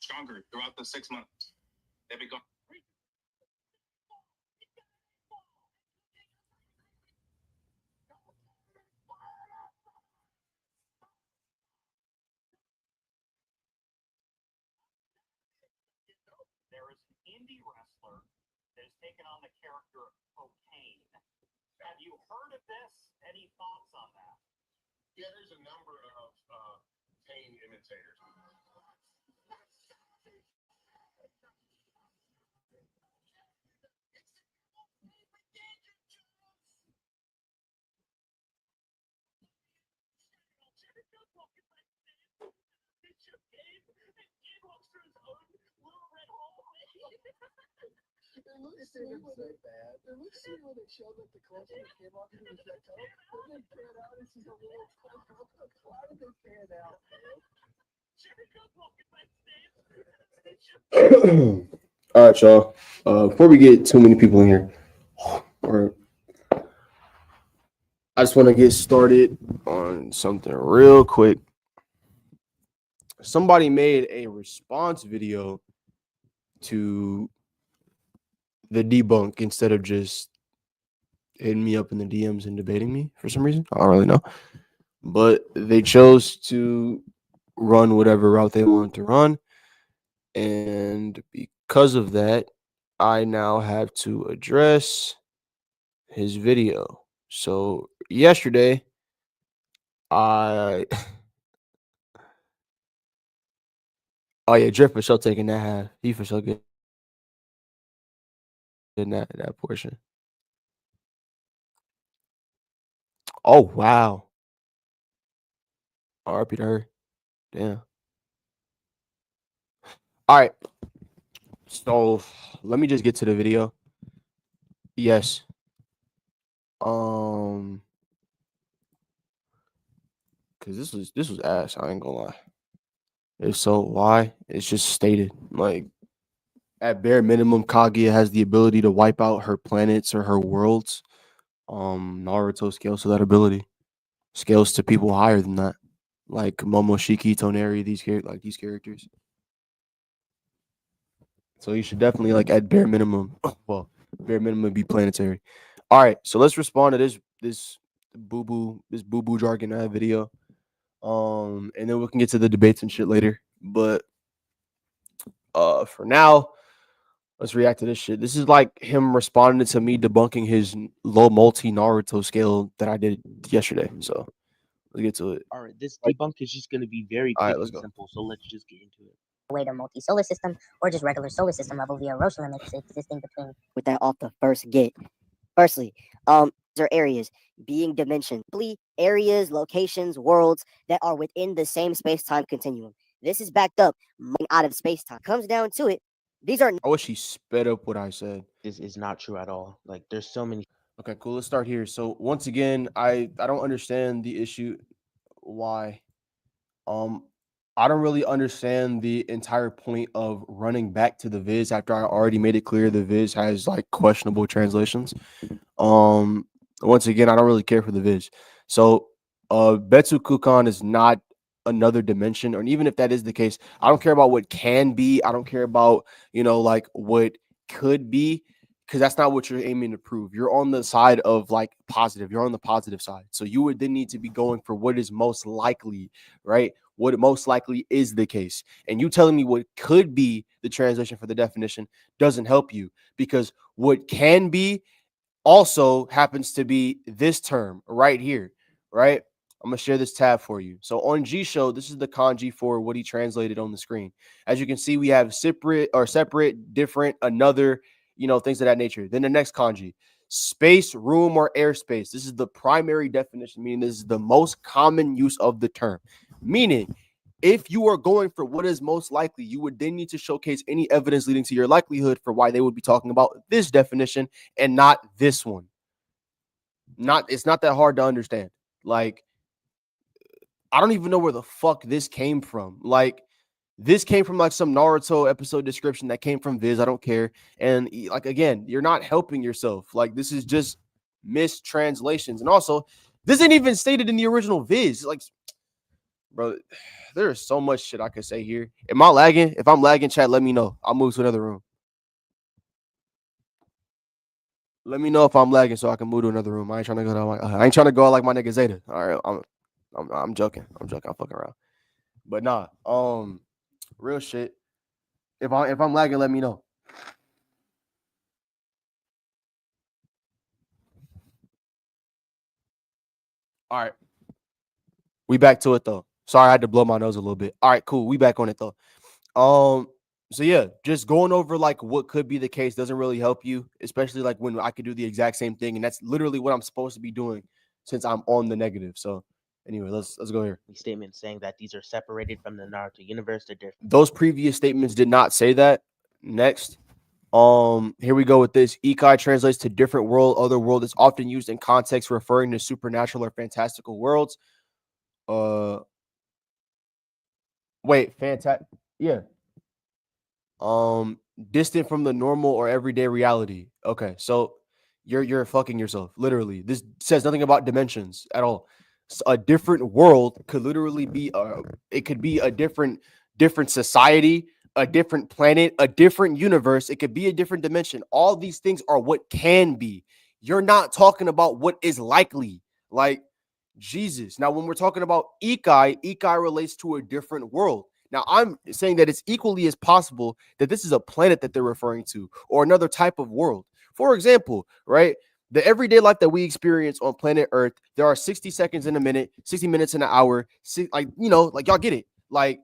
stronger throughout the 6 months. They become. There is an indie wrestler that has taken on the character of Cocaine. Have you heard of this? Any thoughts on that? Yeah, there's a number of Kane imitators. It looks so bad. It looks so when it showed that the close when it came off and it was that color. Then they pan out, it's just a little why did they pan out, man? All right, y'all. Before we get too many people in here, or I just want to get started on something real quick. Somebody made a response video to the debunk instead of just hitting me up in the DMs and debating me for some reason. I don't really know. But they chose to run whatever route they wanted to run. And because of that, I now have to address his video. So yesterday, I oh yeah, Drift for sure taking that half. He for sure getting that portion. Oh wow. RP to her. Damn. All right. So let me just get to the video. Yes. Cause this was ass. I ain't gonna lie. If so, why? It's just stated. Like at bare minimum, Kaguya has the ability to wipe out her planets or her worlds. Naruto scales to that ability. Scales to people higher than that, like Momoshiki, Toneri, these characters. So you should definitely like at bare minimum, bare minimum be planetary. All right, so let's respond to this boo boo jargon video. And then we can get to the debates and shit later. But for now, let's react to this shit. This is like him responding to me debunking his low multi Naruto scale that I did yesterday. So let's get to it. All right, this debunk is just going to be very quick and simple, so let's just get into it. Way to multi-solar system or just regular solar system level via Roche limits existing between. With that off the first get. Firstly, there are areas being dimensions, areas, locations, worlds that are within the same space-time continuum. This is backed up out of space-time. Comes down to it. These are. I wish he sped up what I said. This is not true at all. Like, there's so many. Okay, cool. Let's start here. So once again, I don't understand the issue. Why? I don't really understand the entire point of running back to the Viz after I already made it clear the Viz has like questionable translations. Once again, I don't really care for the Viz. So Betsu Kukan is not another dimension, or even if that is the case, I don't care about what can be. I don't care about, like what could be, because that's not what you're aiming to prove. You're on the side of like positive. You're on the positive side. So you would then need to be going for what is most likely, right? What most likely is the case. And you telling me what could be the translation for the definition doesn't help you, because what can be also happens to be this term right here, right? I'm going to share this tab for you. So on G-Show, this is the kanji for what he translated on the screen. As you can see, we have separate, different, another, things of that nature. Then the next kanji, space, room, or airspace. This is the primary definition, meaning this is the most common use of the term. Meaning, if you are going for what is most likely, you would then need to showcase any evidence leading to your likelihood for why they would be talking about this definition and not this one. It's not that hard to understand. Like, I don't even know where the fuck this came from. Like, this came from like some Naruto episode description that came from Viz. I don't care. And like, again, you're not helping yourself. Like, this is just mistranslations. And also, this ain't even stated in the original Viz. Like, bro. There is so much shit I could say here. Am I lagging? If I'm lagging, chat, let me know. I'll move to another room. Let me know if I'm lagging so I can move to another room. I ain't trying to go to I ain't trying to go out like my nigga Zeta. All right, I'm joking. I'm fucking around. But nah, real shit. If I'm lagging, let me know. All right. We back to it though. Sorry, I had to blow my nose a little bit. All right, cool. We back on it though. So yeah, just going over like what could be the case doesn't really help you, especially like when I could do the exact same thing, and that's literally what I'm supposed to be doing since I'm on the negative. So anyway, let's go here. Statement saying that these are separated from the Naruto universe. They're different. Those previous statements did not say that. Next. Here we go with this. Ikai translates to different world, other world. It's often used in context referring to supernatural or fantastical worlds. Wait, fantastic. Yeah. Distant from the normal or everyday reality. Okay, so you're fucking yourself, literally. This says nothing about dimensions at all. A different world could literally be it could be a different society, a different planet, a different universe. It could be a different dimension. All these things are what can be. You're not talking about what is likely. Like Jesus. Now, when we're talking about Ikai relates to a different world. Now, I'm saying that it's equally as possible that this is a planet that they're referring to or another type of world. For example, right? The everyday life that we experience on planet Earth, there are 60 seconds in a minute, 60 minutes in an hour, like, like y'all get it. Like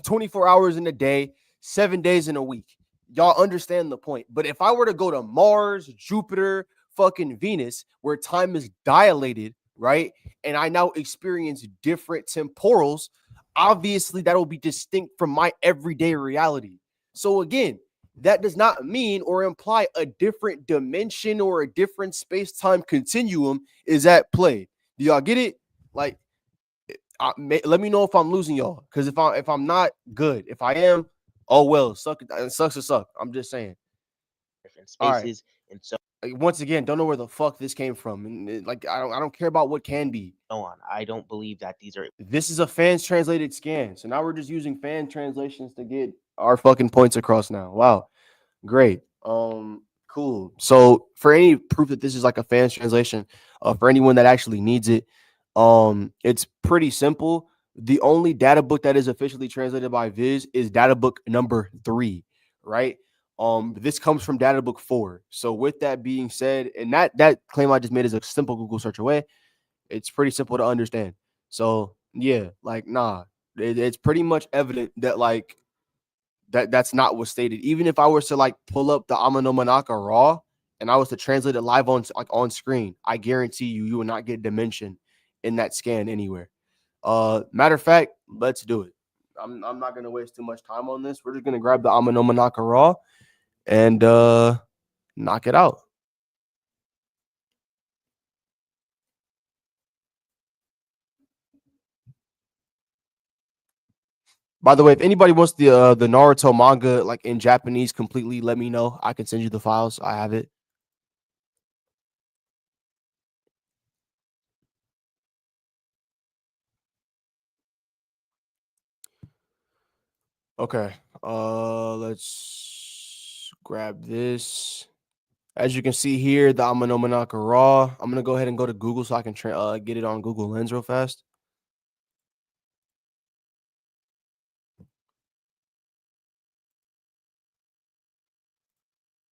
24 hours in a day, 7 days in a week. Y'all understand the point. But if I were to go to Mars, Jupiter, fucking Venus, where time is dilated, right? And I now experience different temporals, obviously that will be distinct from my everyday reality. So again, that does not mean or imply a different dimension or a different space-time continuum is at play. Do y'all get it? Like, let me know if I'm losing y'all, because if I'm not good, if I am, oh well, it sucks to suck. I'm just saying. Different All right. spaces, and so Once again, don't know where the fuck this came from, and like I don't care about what can be. on. I don't believe that these are. This is a fans translated scan, so now we're just using fan translations to get our fucking points across. Now, wow, great. Cool. So for any proof that this is like a fans translation, for anyone that actually needs it, it's pretty simple. The only data book that is officially translated by Viz is data book number 3, right? This comes from data book 4. So with that being said, and that claim I just made is a simple Google search away. It's pretty simple to understand. So yeah, like nah, it's pretty much evident that like that's not what's stated. Even if I was to like pull up the Amano Manaka raw and I was to translate it live on screen, I guarantee you will not get dimension in that scan anywhere. Matter of fact, let's do it. I'm not gonna waste too much time on this. We're just gonna grab the Amano Manaka raw and knock it out. By the way, if anybody wants the Naruto manga like in Japanese completely, let me know. I can send you the files. I have it. Okay. Let's grab this. As you can see here, the Amano Manaka raw. I'm gonna go ahead and go to Google so I can get it on Google Lens real fast.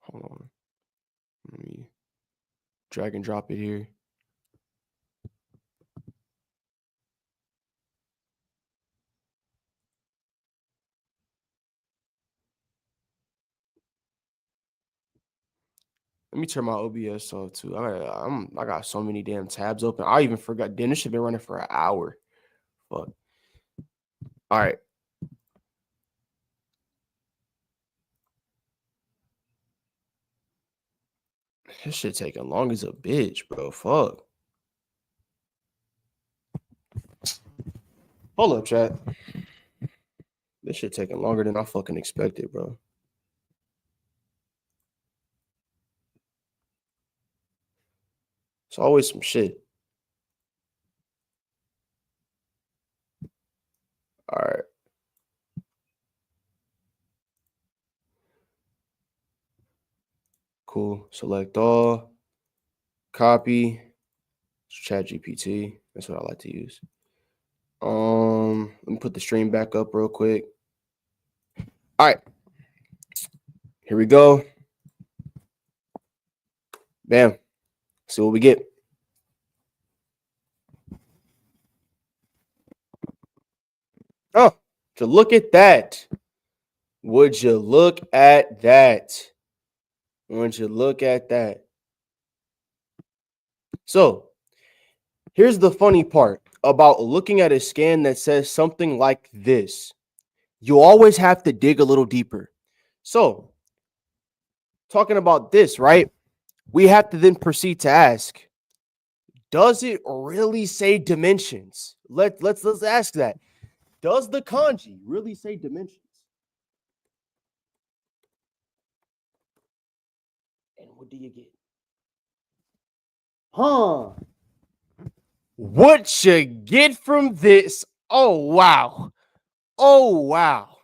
Hold on. Let me drag and drop it here. Let me turn my OBS off too. I got so many damn tabs open. I even forgot. Damn, this should have been running for an hour. Fuck. All right. This shit taking long as a bitch, bro. Fuck. Hold up, chat. This shit taking longer than I fucking expected, bro. It's always some shit. Cool. Select all. Copy. ChatGPT. That's what I like to use. Let me put the stream back up real quick. All right. Here we go. Bam. See what we get. Oh, to look at that. Would you look at that? Would you look at that? So, here's the funny part about looking at a scan that says something like this. You always have to dig a little deeper. So, talking about this, right? We have to then proceed to ask, does it really say dimensions? Let's ask that. Does the kanji really say dimensions? And what do you get? Huh? What you get from this? Oh, wow. Oh, wow.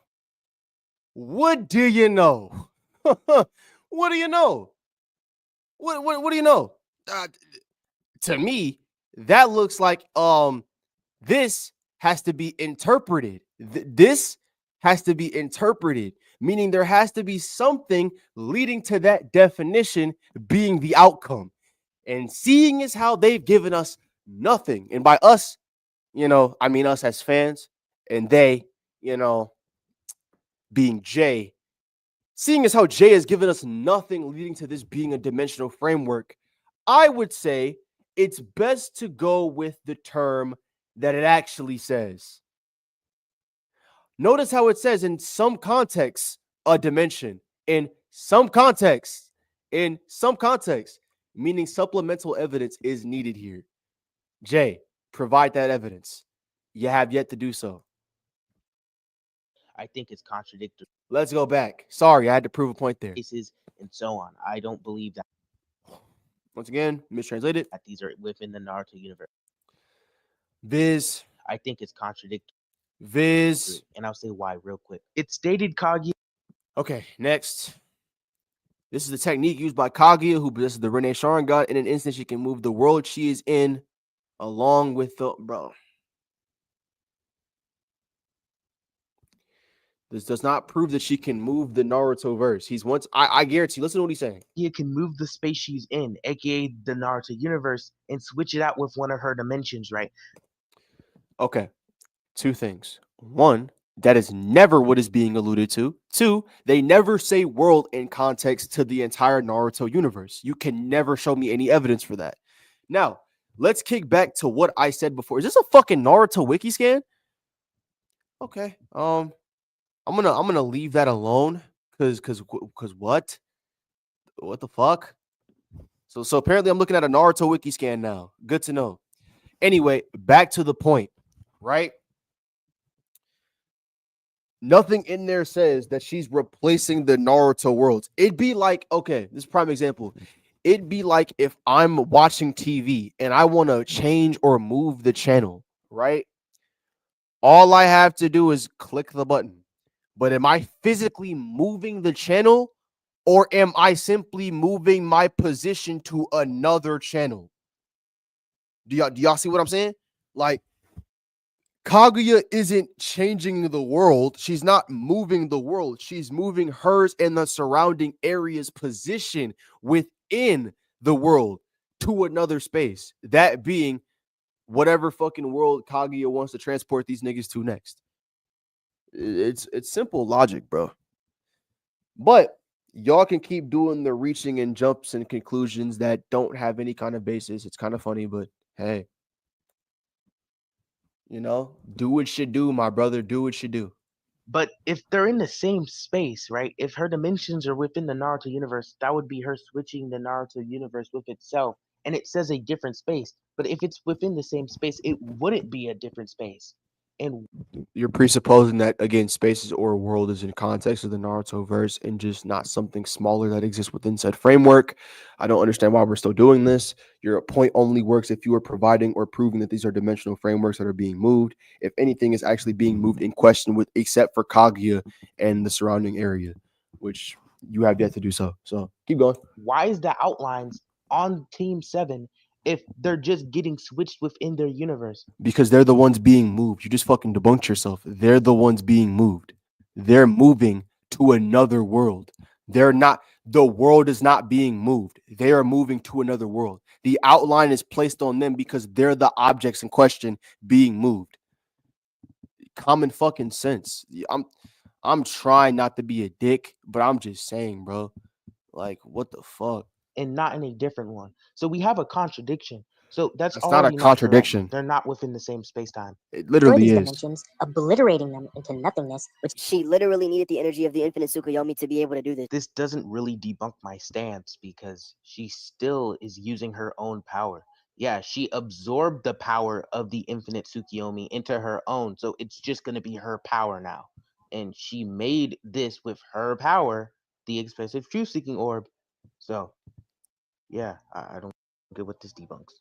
What do you know? What do you know? What do you know? To me, that looks like this has to be interpreted. This has to be interpreted, meaning there has to be something leading to that definition being the outcome. And seeing is how they've given us nothing. And by us, I mean us as fans, and they, being Jay. Seeing as how Jay has given us nothing leading to this being a dimensional framework, I would say it's best to go with the term that it actually says. Notice how it says in some contexts, a dimension. In some contexts, meaning supplemental evidence is needed here. Jay, provide that evidence. You have yet to do so. I think it's contradictory. Let's go back. Sorry, I had to prove a point there. Cases and so on. I don't believe that. Once again, mistranslated. That these are within the Naruto universe. Viz. I think it's contradictory. Viz. And I'll say why real quick. It stated Kaguya. Okay, next. This is the technique used by Kaguya, who possesses the Rinne Sharingan. In an instant, she can move the world she is in along with the... Bro. This does not prove that she can move the Naruto verse. I guarantee, listen to what he's saying. Kaguya can move the space she's in, aka the Naruto universe, and switch it out with one of her dimensions, right? Okay. Two things. One, that is never what is being alluded to. Two, they never say world in context to the entire Naruto universe. You can never show me any evidence for that. Now, let's kick back to what I said before. Is this a fucking Naruto wiki scan? Okay. I'm gonna leave that alone because what the fuck? So apparently I'm looking at a Naruto wiki scan now. Good to know. Anyway, back to the point, right? Nothing in there says that she's replacing the Naruto worlds. It'd be like, okay, this is a prime example. It'd be like if I'm watching TV and I want to change or move the channel, right? All I have to do is click the button. But am I physically moving the channel, or am I simply moving my position to another channel? Do y'all see what I'm saying? Like, Kaguya isn't changing the world. She's not moving the world. She's moving hers and the surrounding area's position within the world to another space. That being whatever fucking world Kaguya wants to transport these niggas to next. It's simple logic, bro. But y'all can keep doing the reaching and jumps and conclusions that don't have any kind of basis. It's kind of funny, but hey. Do what you do, my brother. Do what you do. But if they're in the same space, right? If her dimensions are within the Naruto universe, that would be her switching the Naruto universe with itself. And it says a different space. But if it's within the same space, it wouldn't be a different space. And you're presupposing that, again, spaces or a world is in context of the Naruto verse and just not something smaller that exists within said framework. I don't understand why we're still doing this. Your point only works if you are providing or proving that these are dimensional frameworks that are being moved. If anything is actually being moved in question, with except for Kaguya and the surrounding area, which You have yet to do so. So keep going. Why is the outlines on Team 7 if they're just getting switched within their universe? Because they're the ones being moved. You just fucking debunked yourself. They're the ones being moved. They're moving to another world. They're not, the world is not being moved. They are moving to another world. The outline is placed on them because they're the objects in question being moved. Common fucking sense. I'm trying not to be a dick, but I'm just saying, bro. Like, what the fuck? And not in a different one. So we have a contradiction. So that's It's not a already not correct. contradiction. They're not within the same space time. It Destroy literally these is. dimensions, obliterating them into nothingness, which She literally needed the energy of the infinite Tsukuyomi to be able to do this. This doesn't really debunk my stance because she still is using her own power. Yeah, she absorbed the power of the infinite Tsukuyomi into her own, so it's just going to be her power now. And she made this with her power, the expressive truth-seeking orb. So, yeah, I don't get what this debunks.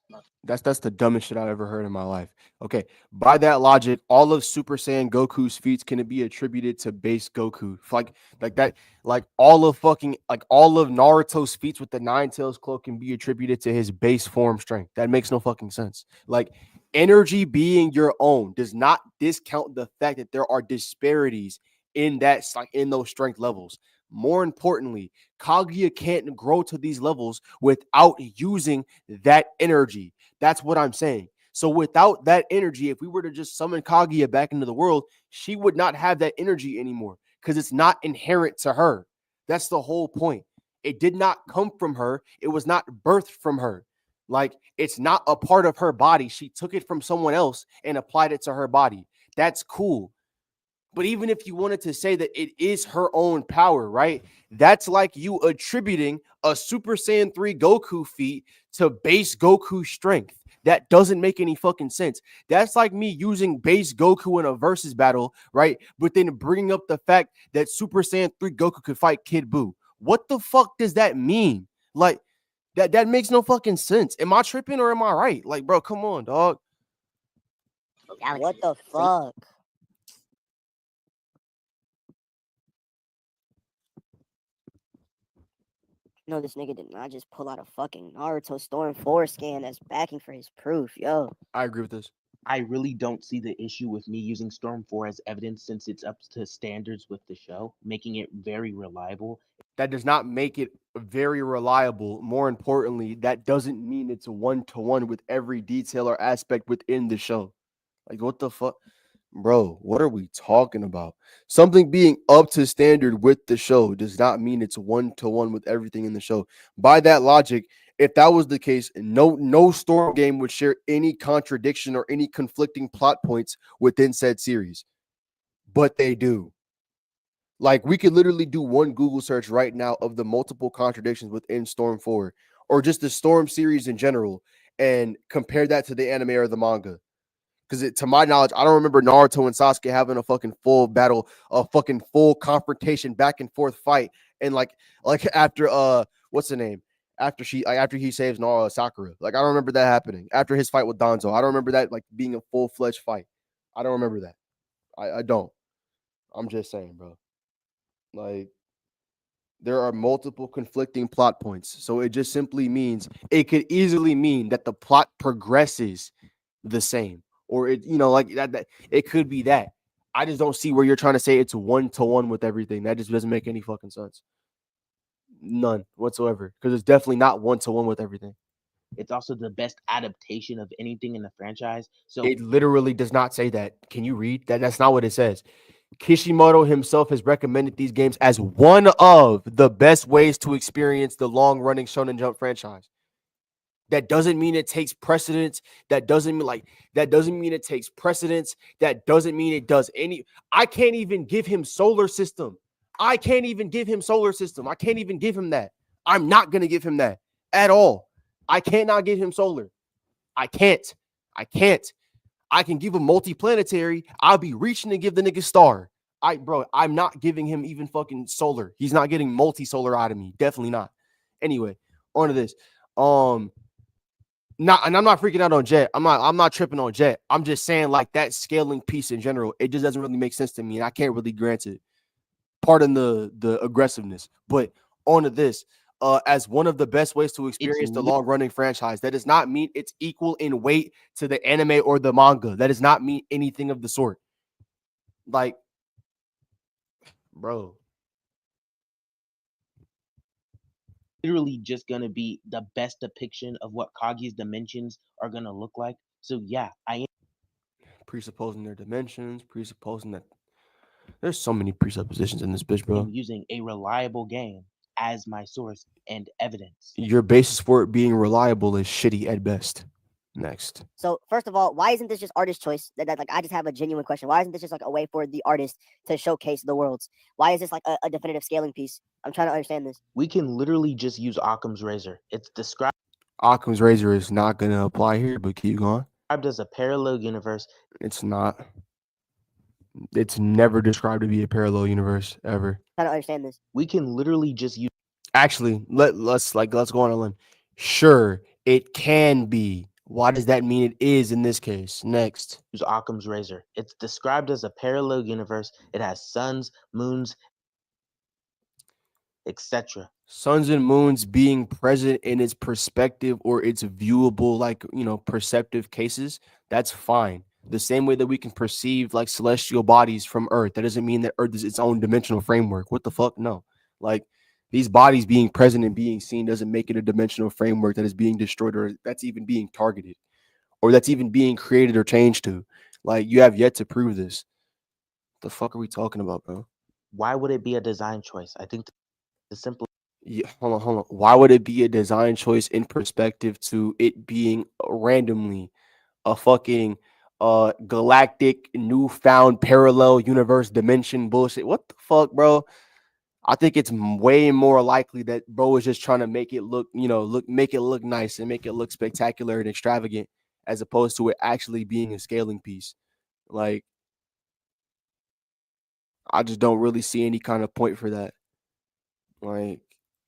That's the dumbest shit I've ever heard in my life. Okay, by that logic, all of Super Saiyan Goku's feats can be attributed to base Goku. Like that, like all of Naruto's feats with the Nine Tails cloak can be attributed to his base form strength. That makes no fucking sense. Like energy being your own does not discount the fact that there are disparities in those strength levels. More importantly, Kaguya can't grow to these levels without using that energy. That's what I'm saying. So without that energy, if we were to just summon Kaguya back into the world, she would not have that energy anymore because it's not inherent to her. That's the whole point. It did not come from her. It was not birthed from her. Like, it's not a part of her body. She took it from someone else and applied it to her body. That's cool. But even if you wanted to say that it is her own power, right? That's like you attributing a Super Saiyan 3 Goku feat to base Goku strength. That doesn't make any fucking sense. That's like me using base Goku in a versus battle, right? But then bringing up the fact that Super Saiyan 3 Goku could fight Kid Buu. What the fuck does that mean? Like, that makes no fucking sense. Am I tripping or am I right? Like, bro, come on, dog. What the fuck? No, this nigga did not just pull out a fucking Naruto Storm 4 scan as backing for his proof, yo. I agree with this. I really don't see the issue with me using Storm 4 as evidence since it's up to standards with the show, making it very reliable. That does not make it very reliable. More importantly, that doesn't mean it's a one-to-one with every detail or aspect within the show. Like, what the fuck? Bro, what are we talking about? Something being up to standard with the show does not mean it's one-to-one with everything in the show. By that logic, if that was the case, no Storm game would share any contradiction or any conflicting plot points within said series. But they do. Like, we could literally do one Google search right now of the multiple contradictions within Storm 4 or just the Storm series in general and compare that to the anime or the manga. Because to my knowledge, I don't remember Naruto and Sasuke having a fucking full battle, a fucking full confrontation, back and forth fight. And like after what's the name? After he saves Sakura. Like, I don't remember that happening. After his fight with Danzo. I don't remember that like being a full-fledged fight. I don't remember that. I don't. I'm just saying, bro. Like, there are multiple conflicting plot points. So it just simply means, it could easily mean that the plot progresses the same. Or it, like that it could be that. I just don't see where you're trying to say it's one-to-one with everything. That just doesn't make any fucking sense. None whatsoever. Because it's definitely not one-to-one with everything. It's also the best adaptation of anything in the franchise. So It literally does not say that. Can you read that? That's not what it says. Kishimoto himself has recommended these games as one of the best ways to experience the long-running Shonen Jump franchise. That doesn't mean it takes precedence. That doesn't mean it takes precedence. That doesn't mean it does any. I can't even give him solar system. I can't even give him that. I'm not going to give him that at all. I cannot give him solar. I can't. I can give him multiplanetary. I'll be reaching to give the nigga star. I'm not giving him even fucking solar. He's not getting multi-solar out of me. Definitely not. Anyway, on to this. And I'm not freaking out on Jet. I'm not tripping on Jet. I'm just saying, like, that scaling piece in general, it just doesn't really make sense to me, and I can't really grant it. pardon the aggressiveness, but on to this. As one of the best ways to experience the long running franchise, that does not mean it's equal in weight to the anime or the manga. That does not mean anything of the sort. Like, bro, literally just gonna be the best depiction of what Kaguya's dimensions are gonna look like. So yeah, I presupposing their dimensions, presupposing that there's so many presuppositions in this bitch, bro. am using a reliable game as my source and evidence. Your basis for it being reliable is shitty at best. Next. So first of all, why isn't this just artist choice? Like I just have a genuine question. Why isn't this just like a way for the artist to showcase the worlds? Why is this like a definitive scaling piece? I'm trying to understand this. We can literally just use Occam's razor. It's described Occam's razor is not gonna apply here, but keep going. as a parallel universe. It's not. It's never described to be a parallel universe ever. I'm trying to understand this. We can literally just use Actually, let's go on a limb. Sure, it can be. Why does that mean it is in this case? Next. Occam's razor. It's described as a parallel universe. It has suns, moons, etc. Suns and moons being present in its perspective or its viewable, like, perceptive cases, that's fine. The same way that we can perceive like celestial bodies from Earth, that doesn't mean that Earth is its own dimensional framework. What the fuck? No. Like, these bodies being present and being seen doesn't make it a dimensional framework that is being destroyed or that's even being targeted or that's even being created or changed to. Like, you have yet to prove this. The fuck are we talking about, bro? Why would it be a design choice? I think the simple Yeah, hold on. Why would it be a design choice in perspective to it being randomly a fucking galactic newfound parallel universe dimension bullshit? What the fuck, bro? I think it's way more likely that bro is just trying to make it look, make it look nice and make it look spectacular and extravagant, as opposed to it actually being a scaling piece. Like, I just don't really see any kind of point for that. Like,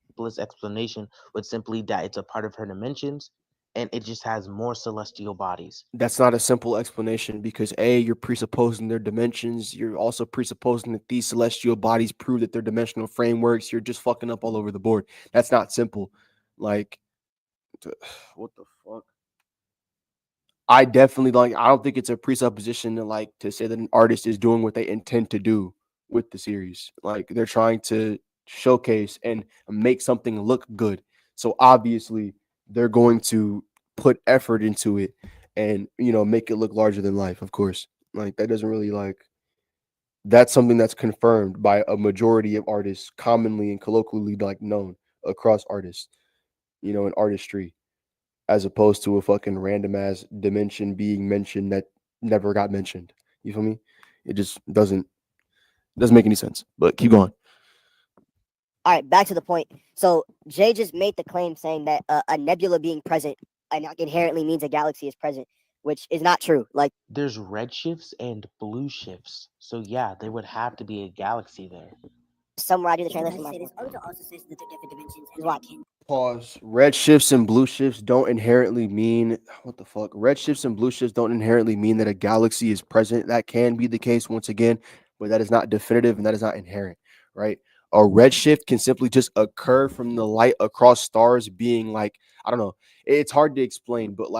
simplest explanation would simply that it's a part of her dimensions and it just has more celestial bodies. that's not a simple explanation because A, you're presupposing their dimensions. You're also presupposing that these celestial bodies prove that they're dimensional frameworks. You're just fucking up all over the board. That's not simple. Like, what the fuck? I definitely I don't think it's a presupposition to say that an artist is doing what they intend to do with the series. Like, they're trying to showcase and make something look good. So obviously they're going to put effort into it and make it look larger than life, of course. Like, that doesn't really that's something that's confirmed by a majority of artists, commonly and colloquially known across artists, in artistry, as opposed to a fucking random ass dimension being mentioned that never got mentioned. You feel me? It just doesn't make any sense. But keep going. All right, back to the point. So Jay just made the claim saying that a nebula being present inherently means a galaxy is present, which is not true. Like, there's red shifts and blue shifts. So yeah, there would have to be a galaxy there. Somewhere I do the Yeah, translation. say this. Odo also says that they're different dimensions. And What? they can Pause. Red shifts and blue shifts don't inherently mean what the fuck? Red shifts and blue shifts don't inherently mean that a galaxy is present. That can be the case once again, but that is not definitive and that is not inherent, right? A red shift can simply just occur from the light across stars being I don't know. It's hard to explain, but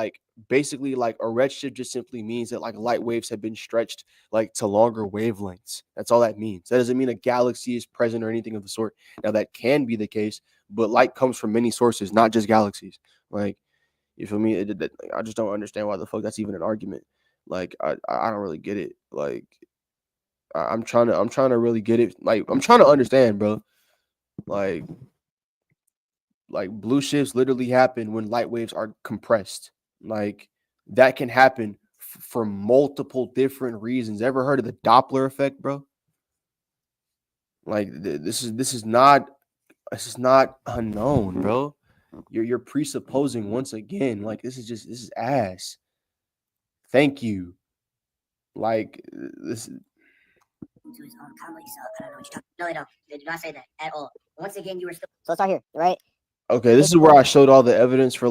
basically a red shift just simply means that light waves have been stretched to longer wavelengths. That's all that means. That doesn't mean a galaxy is present or anything of the sort. Now that can be the case, but light comes from many sources, not just galaxies. You feel me? I just don't understand why the fuck that's even an argument. I don't really get it. I'm trying to really get it. I'm trying to understand, bro. Like blue shifts literally happen when light waves are compressed. That can happen for multiple different reasons. Ever heard of the Doppler effect, bro? This is not unknown, bro. You're presupposing once again. This is ass. Thank you. This. to his own comedy. So I don't know what you're talking. No, they don't. They do not say that at all. Once again, you were still. So it's not here, right? Okay, this is where I showed all the evidence for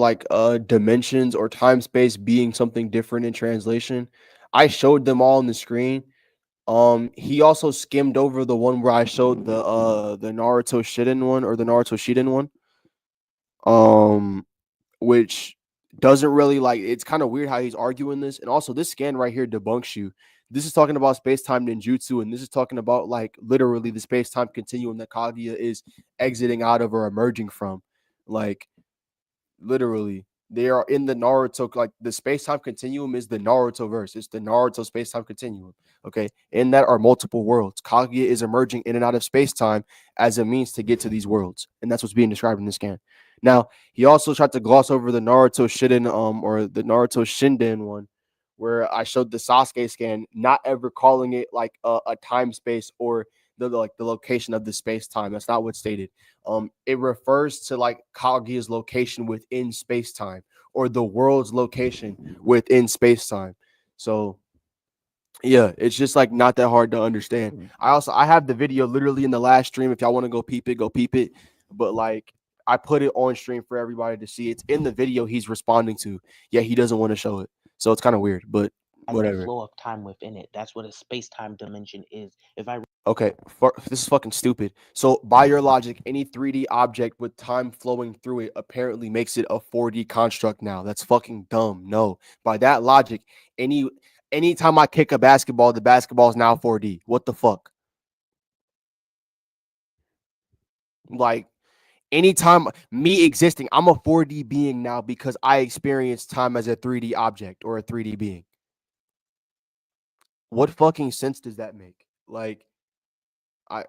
dimensions or time space being something different in translation. I showed them all on the screen. He also skimmed over the one where I showed the Naruto Shiden one or the Naruto Shiden one. Which doesn't really like it's kind of weird how he's arguing this. And also this scan right here debunks you. This is talking about space-time ninjutsu, and this is talking about like literally the space-time continuum that Kaguya is exiting out of or emerging from. Like literally. They are in the Naruto, like the space-time continuum is the Naruto verse. It's the Naruto space-time continuum. Okay. In that are multiple worlds. Kaguya is emerging in and out of space-time as a means to get to these worlds. And that's what's being described in this scan. Now, he also tried to gloss over the Naruto Shiden, or the Naruto Shinden one, where I showed the Sasuke scan, not ever calling it like a time space or the location of the space time. That's not what's stated. It refers to like Kaguya's location within space time or the world's location within space time. So yeah, it's just like not that hard to understand. I have the video literally in the last stream. If y'all want to go peep it, go peep it. But like I put it on stream for everybody to see. It's in the video he's responding to. Yeah, he doesn't want to show it. So it's kind of weird, but As the whatever. flow of time within it. That's what a space-time dimension is. If I Okay, this is fucking stupid. So by your logic, any 3D object with time flowing through it apparently makes it a 4D construct now. That's fucking dumb. No. By that logic, anytime I kick a basketball, the basketball is now 4D. What the fuck? Like anytime me existing, I'm a 4D being now because I experience time as a 3D object or a 3D being. What fucking sense does that make? Like I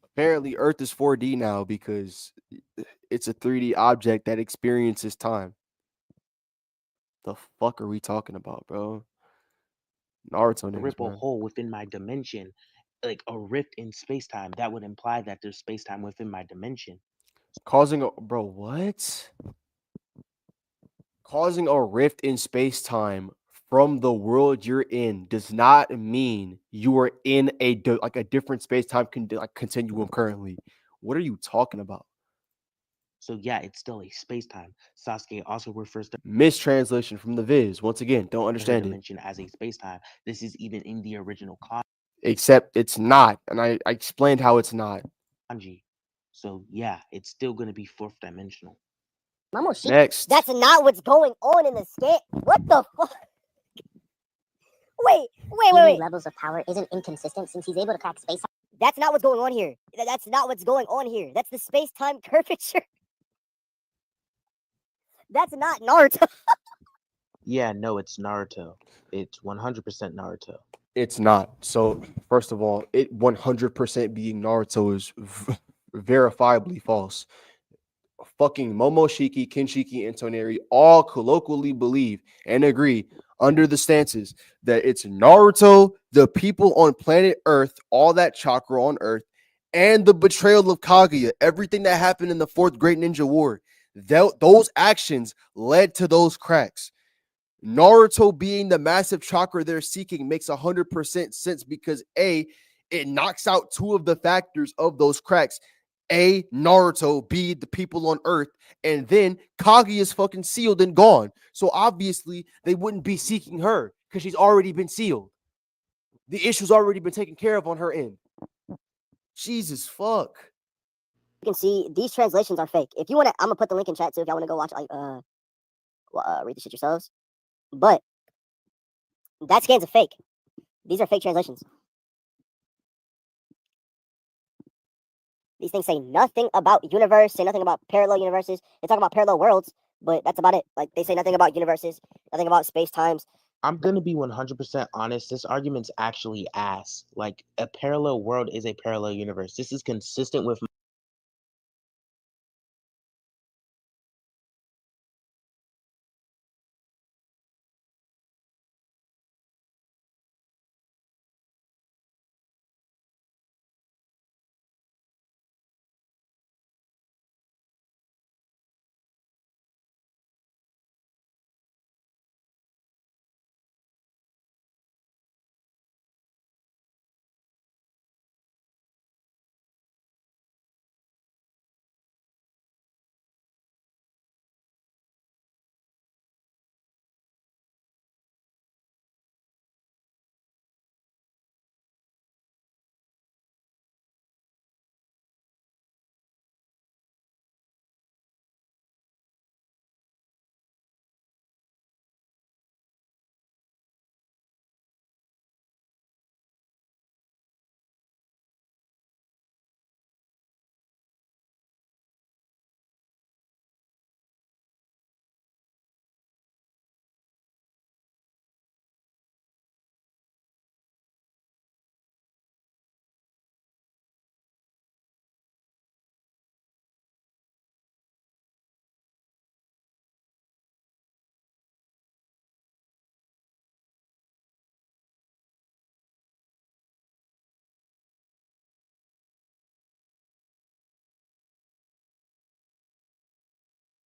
apparently Earth is 4D now because it's a 3D object that experiences time. The fuck are we talking about, bro? Naruto niggas, rip a man. hole within my dimension, like a rift in space-time, that would imply that there's space-time within my dimension. Causing a bro, what? Causing a rift in space-time from the world you're in does not mean you are in a different space-time continuum currently. What are you talking about? So yeah, it's still a space-time. Sasuke also refers to Mistranslation from the Viz. Once again, don't her understand it. dimension as a space-time. This is even in the original Except it's not, and I explained how it's not. kanji. So yeah, it's still going to be fourth dimensional. Next. That's not what's going on in the scan. What the fuck? Wait. Levels of power isn't inconsistent since he's able to crack space. That's not what's going on here. That's not what's going on here. That's the space-time curvature. That's not Naruto. Yeah, no, it's Naruto. It's 100% Naruto. It's not. So, first of all, it 100% being Naruto is verifiably false. Fucking Momoshiki, Kinshiki, and Toneri all colloquially believe and agree under the stances that it's Naruto, the people on planet Earth, all that chakra on Earth, and the betrayal of Kaguya, everything that happened in the Fourth Great Ninja War. Those actions led to those cracks. Naruto being the massive chakra they're seeking makes 100% sense because A, it knocks out two of the factors of those cracks. A, Naruto, B, the people on Earth, and then Kaguya is fucking sealed and gone. So obviously they wouldn't be seeking her because she's already been sealed. The issue's already been taken care of on her end. Jesus fuck. You can see these translations are fake. If you want to, I'm gonna put the link in chat too. If y'all want to go watch, read the shit yourselves. But that scan's a fake. These are fake translations. These things say nothing about universe, say nothing about parallel universes. They talk about parallel worlds, but that's about it. Like they say nothing about universes, nothing about space times. I'm going to be 100% honest. This argument's actually ass. Like, a parallel world is a parallel universe. This is consistent with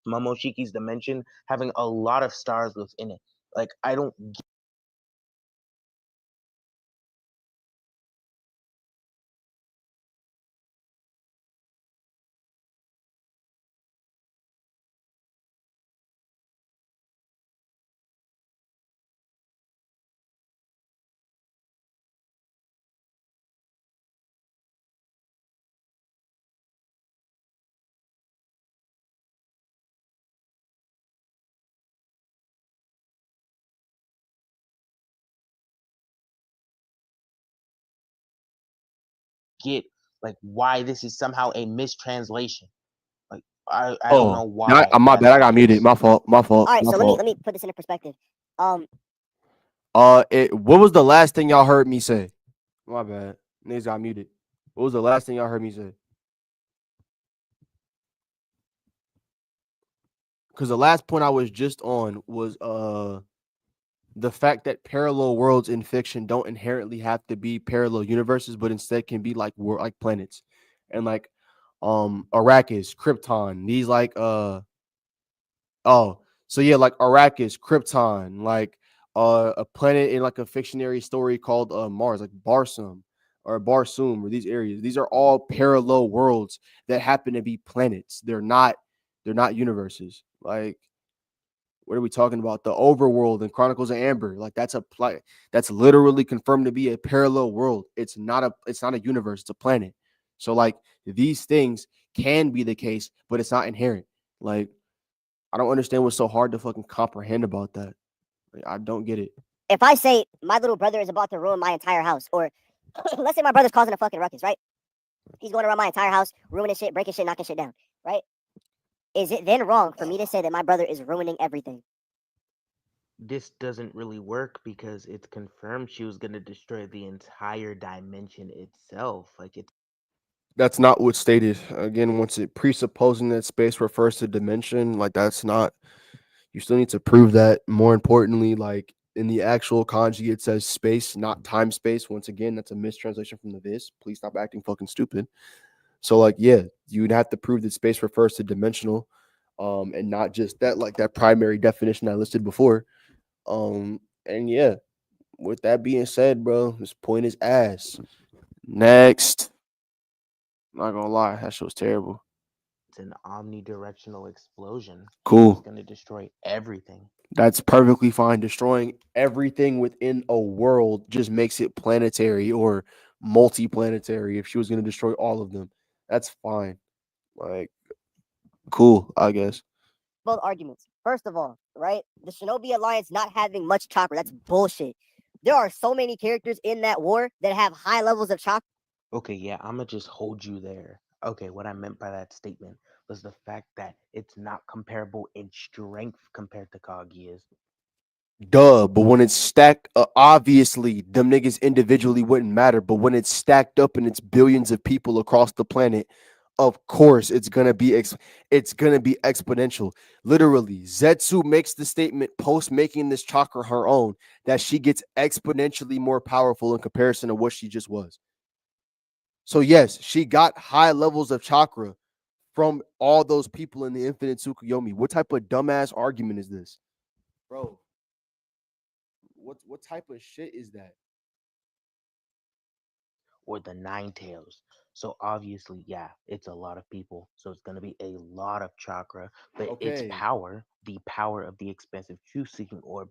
Momoshiki's dimension having a lot of stars within it. Like, I don't get like why this is somehow a mistranslation. Like, I don't know why my bad. I that's the got muted. case. My fault. My fault. All right, My so fault. let me put this into perspective. Um, What was the last thing y'all heard me say? My bad. Niggas got muted. What was the last thing y'all heard me say? Because the last point I was just on was the fact that parallel worlds in fiction don't inherently have to be parallel universes, but instead can be like like planets, and like Arrakis, Krypton. These like oh, so yeah, like Arrakis, Krypton, like a planet in like a fictionary story called Mars, like Barsum or Barsum, or these areas. These are all parallel worlds that happen to be planets. They're not universes. Like, what are we talking about? The overworld and Chronicles of Amber. Like, that's literally confirmed to be a parallel world. It's not a universe, it's a planet. So like these things can be the case, but it's not inherent. Like, I don't understand what's so hard to fucking comprehend about that. Like, I don't get it. if I say my little brother is about to ruin my entire house, or let's say my brother's causing a fucking ruckus, right? He's going around my entire house, ruining shit, breaking shit, knocking shit down, right? Is it then wrong for me to say that my brother is ruining everything? This doesn't really work because it's confirmed she was gonna destroy the entire dimension itself. Like, it's That's not what's stated. Again, once it presupposing that space refers to dimension, like that's not, you still need to prove that. More importantly, like in the actual kanji, it says space, not time space. Once again, that's a mistranslation from the Viz. Please stop acting fucking stupid. So like, yeah, you'd have to prove that space refers to dimensional, and not just that, like that primary definition I listed before. And yeah, with that being said, bro, this point is ass. Next. Not gonna lie, that shit was terrible. an omnidirectional explosion. Cool. It's gonna destroy everything. That's perfectly fine. Destroying everything within a world just makes it planetary or multi-planetary. If she was gonna destroy all of them, that's fine. Like, cool, I guess. Both arguments. First of all, right? The Shinobi Alliance not having much chakra, that's bullshit. There are so many characters in that war that have high levels of chakra. Okay, yeah, I'm gonna just hold you there. Okay, what I meant by that statement was the fact that it's not comparable in strength compared to Kaguya's. Duh, but when it's stacked, obviously them niggas individually wouldn't matter. But when it's stacked up and it's billions of people across the planet, of course it's gonna be it's gonna be exponential. Literally, Zetsu makes the statement post making this chakra her own that she gets exponentially more powerful in comparison to what she just was. So yes, she got high levels of chakra from all those people in the infinite Tsukuyomi. What type of dumbass argument is this, bro? What type of shit is that? Or the Nine Tails. So obviously, yeah, it's a lot of people. So it's gonna be a lot of chakra, but its Okay, power, the power of the expensive truth seeking orb,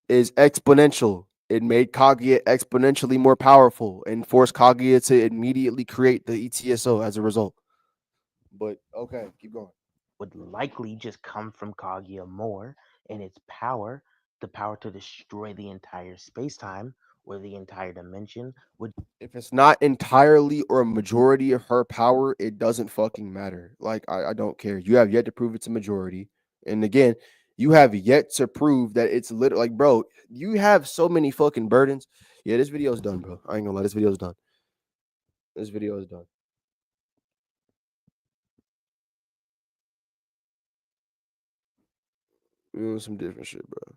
is exponential. It made Kaguya exponentially more powerful and forced Kaguya to immediately create the ETSO as a result. But okay, keep going. would likely just come from Kaguya more, and its power, the power to destroy the entire space time or the entire dimension, would If it's not entirely or a majority of her power, it doesn't fucking matter. Like, I don't care. You have yet to prove it's a majority. And again, you have yet to prove that it's literally like, bro, you have so many fucking burdens. Yeah, this video's done, bro. I ain't gonna lie, this video's done. This video is done. We doing some different shit, bro.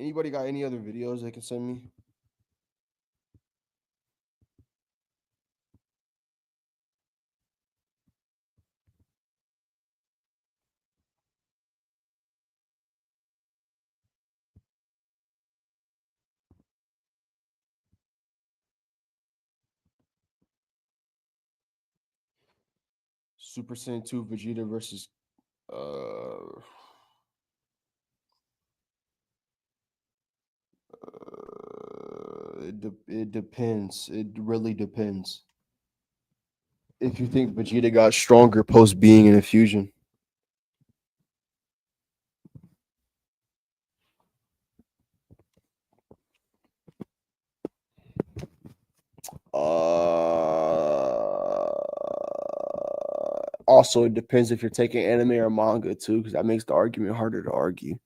Anybody got any other videos they can send me? Super Saiyan 2 Vegeta versus it depends. It really depends. If you think Vegeta got stronger post being in a fusion. Also, it depends if you're taking anime or manga too, because that makes the argument harder to argue.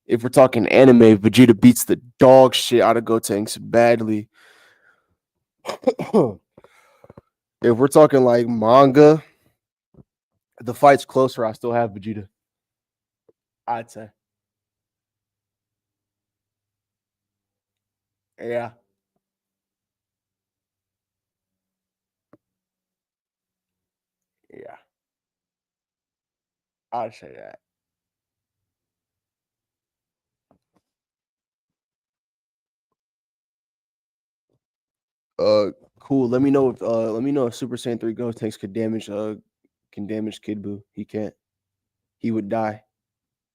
If we're talking anime, Vegeta beats the dog shit out of Gotenks badly. If we're talking like manga, the fight's closer. I still have Vegeta. I'd say. Yeah. Yeah. I'd say that. Cool. Let me know if Super Saiyan 3 Gotenks can damage Kid Buu. He can't. He would die.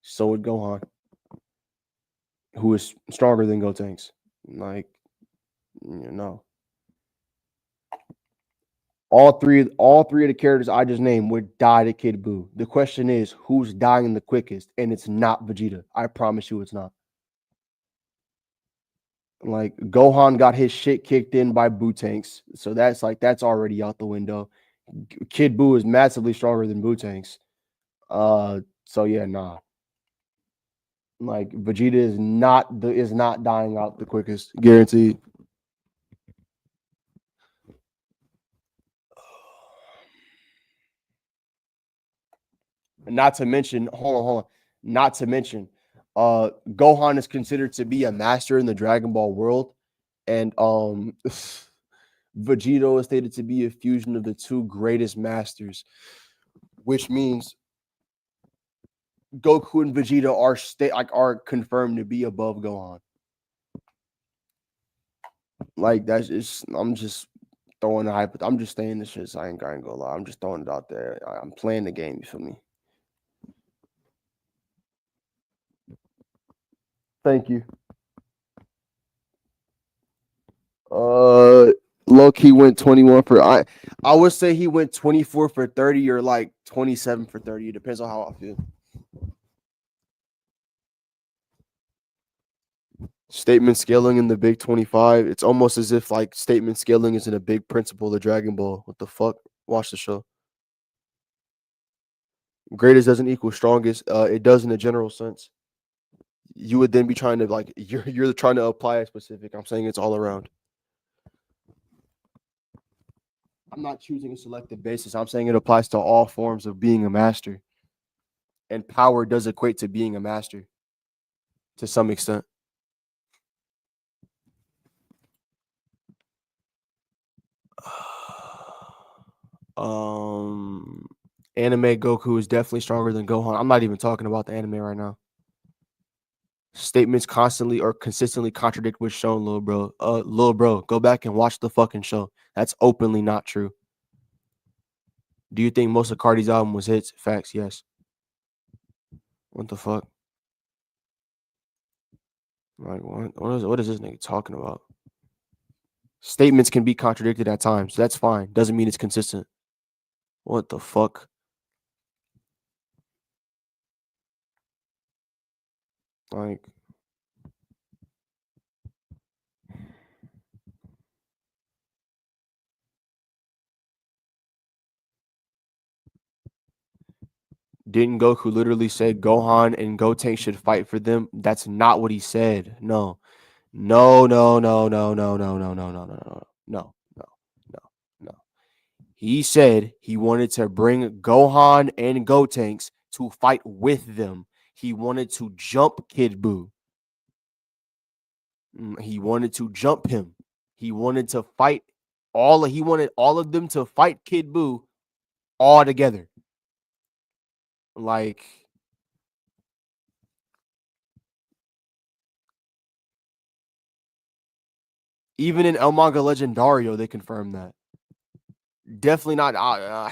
So would Gohan, who is stronger than Gotenks. Like, no. All three of the characters I just named would die to Kid Buu. The question is, who's dying the quickest? And it's not Vegeta. I promise you it's not. Like, Gohan got his shit kicked in by Buu-Tanks. So that's already out the window. Kid Buu is massively stronger than Buu-Tanks. So yeah, nah. Like, Vegeta is not dying out the quickest, guaranteed. Not to mention, hold on. Not to mention, Gohan is considered to be a master in the Dragon Ball world, and Vegito is stated to be a fusion of the two greatest masters, which means Goku and Vegeta are confirmed to be above Gohan. Like, that's just, I'm just throwing the hype. I'm just saying this shit. So I ain't gonna lie. I'm just throwing it out there. I'm playing the game. You feel me? Thank you. Low key went 21 for I would say he went 24 for 30 or like 27 for 30. It depends on how I feel. Statement scaling in the Big 25. It's almost as if like statement scaling isn't a big principle of Dragon Ball. What the fuck? Watch the show. Greatest doesn't equal strongest. It does in a general sense. You would then be trying to like you're trying to apply a specific. I'm saying it's all around. I'm not choosing a selective basis. I'm saying it applies to all forms of being a master. And power does equate to being a master to some extent. Anime Goku is definitely stronger than Gohan. I'm not even talking about the anime right now. Statements constantly or consistently contradict what's shown, little bro. Little bro, go back and watch the fucking show. That's openly not true. Do you think most of Cardi's album was hits? Facts, yes. What the fuck? Like, what is this nigga talking about? Statements can be contradicted at times. That's fine. Doesn't mean it's consistent. What the fuck? Like, didn't Goku literally say Gohan and Goten should fight for them? That's not what he said. No. No, no, no, no, no, no, no, no, no, no, no, no, no, no, no. He said he wanted to bring Gohan and Gotenks to fight with them. He wanted to jump Kid Buu. He wanted to jump him. He wanted to fight he wanted all of them to fight Kid Buu all together. Like, even in El Manga Legendario, they confirmed that. Definitely not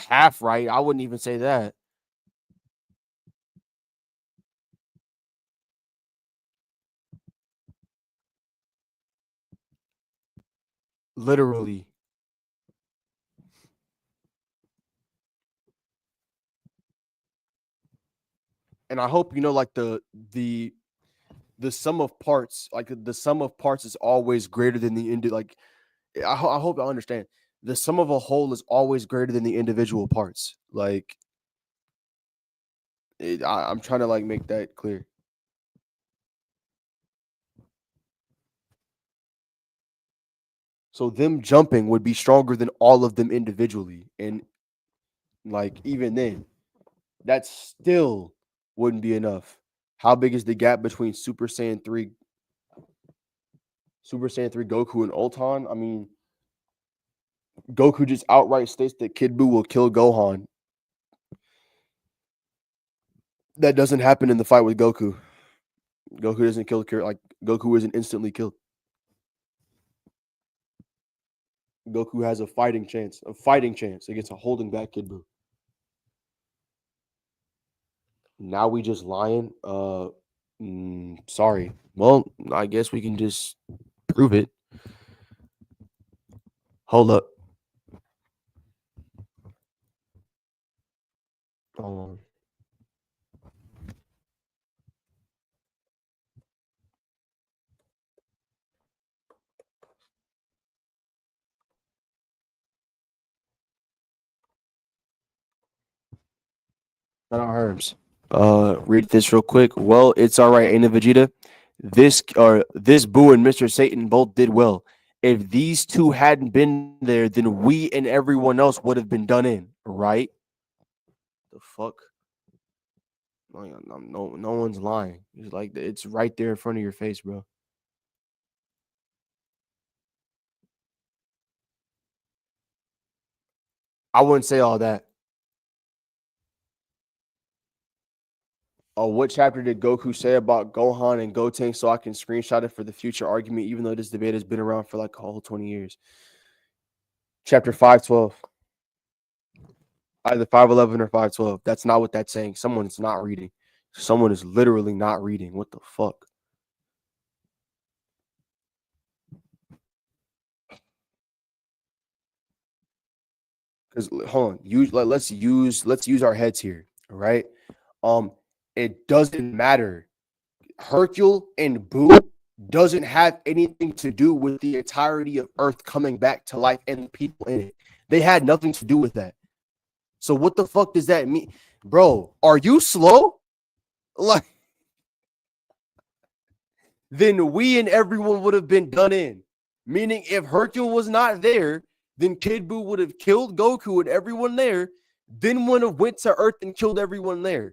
half right. I wouldn't even say that. Literally. And I hope like the sum of parts, like the sum of parts is always greater than the like. I hope I understand. The sum of a whole is always greater than the individual parts. Like, I'm trying to like make that clear. So them jumping would be stronger than all of them individually, and like even then, that still wouldn't be enough. How big is the gap between Super Saiyan 3 Goku and Ulton? I mean, Goku just outright states that Kid Buu will kill Gohan. That doesn't happen in the fight with Goku. Goku doesn't kill like Goku isn't instantly killed. Goku has a fighting chance against a holding back Kid Buu. Now we just lying. Sorry. Well, I guess we can just prove it. Hold up. Hold on. Shout out Herms. Read this real quick. Well, it's all right, ain't it, Vegeta? This Boo and Mr. Satan both did well. If these two hadn't been there, then we and everyone else would have been done in, right? The fuck? No one's lying. It's like it's right there in front of your face, bro. I wouldn't say all that. What chapter did Goku say about Gohan and Gotenks so I can screenshot it for the future argument, even though this debate has been around for like a whole 20 years? Chapter 512. Either 511 or 512. That's not what that's saying. Someone is not reading. Someone is literally not reading. What the fuck? Because hold on, let's use our heads here, all right? It doesn't matter. Hercule and Boo doesn't have anything to do with the entirety of Earth coming back to life and the people in it. They had nothing to do with that. So what the fuck does that mean, bro? Are you slow? Like, then we and everyone would have been done in. Meaning, if Hercule was not there, then Kid Buu would have killed Goku and everyone there, then would have went to Earth and killed everyone there.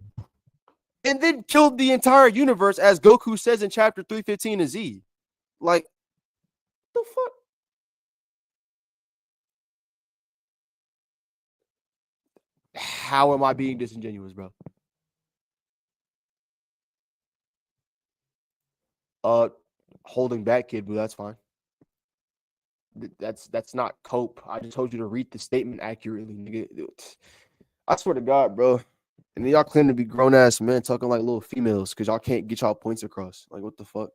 And then killed the entire universe, as Goku says in chapter 315 of Z. Like, the fuck? How am I being disingenuous, bro? Holding back Kid Buu, that's fine. That's not cope. I just told you to read the statement accurately, nigga. I swear to God, bro. And then y'all claim to be grown ass men talking like little females because y'all can't get y'all points across. Like, what the fuck?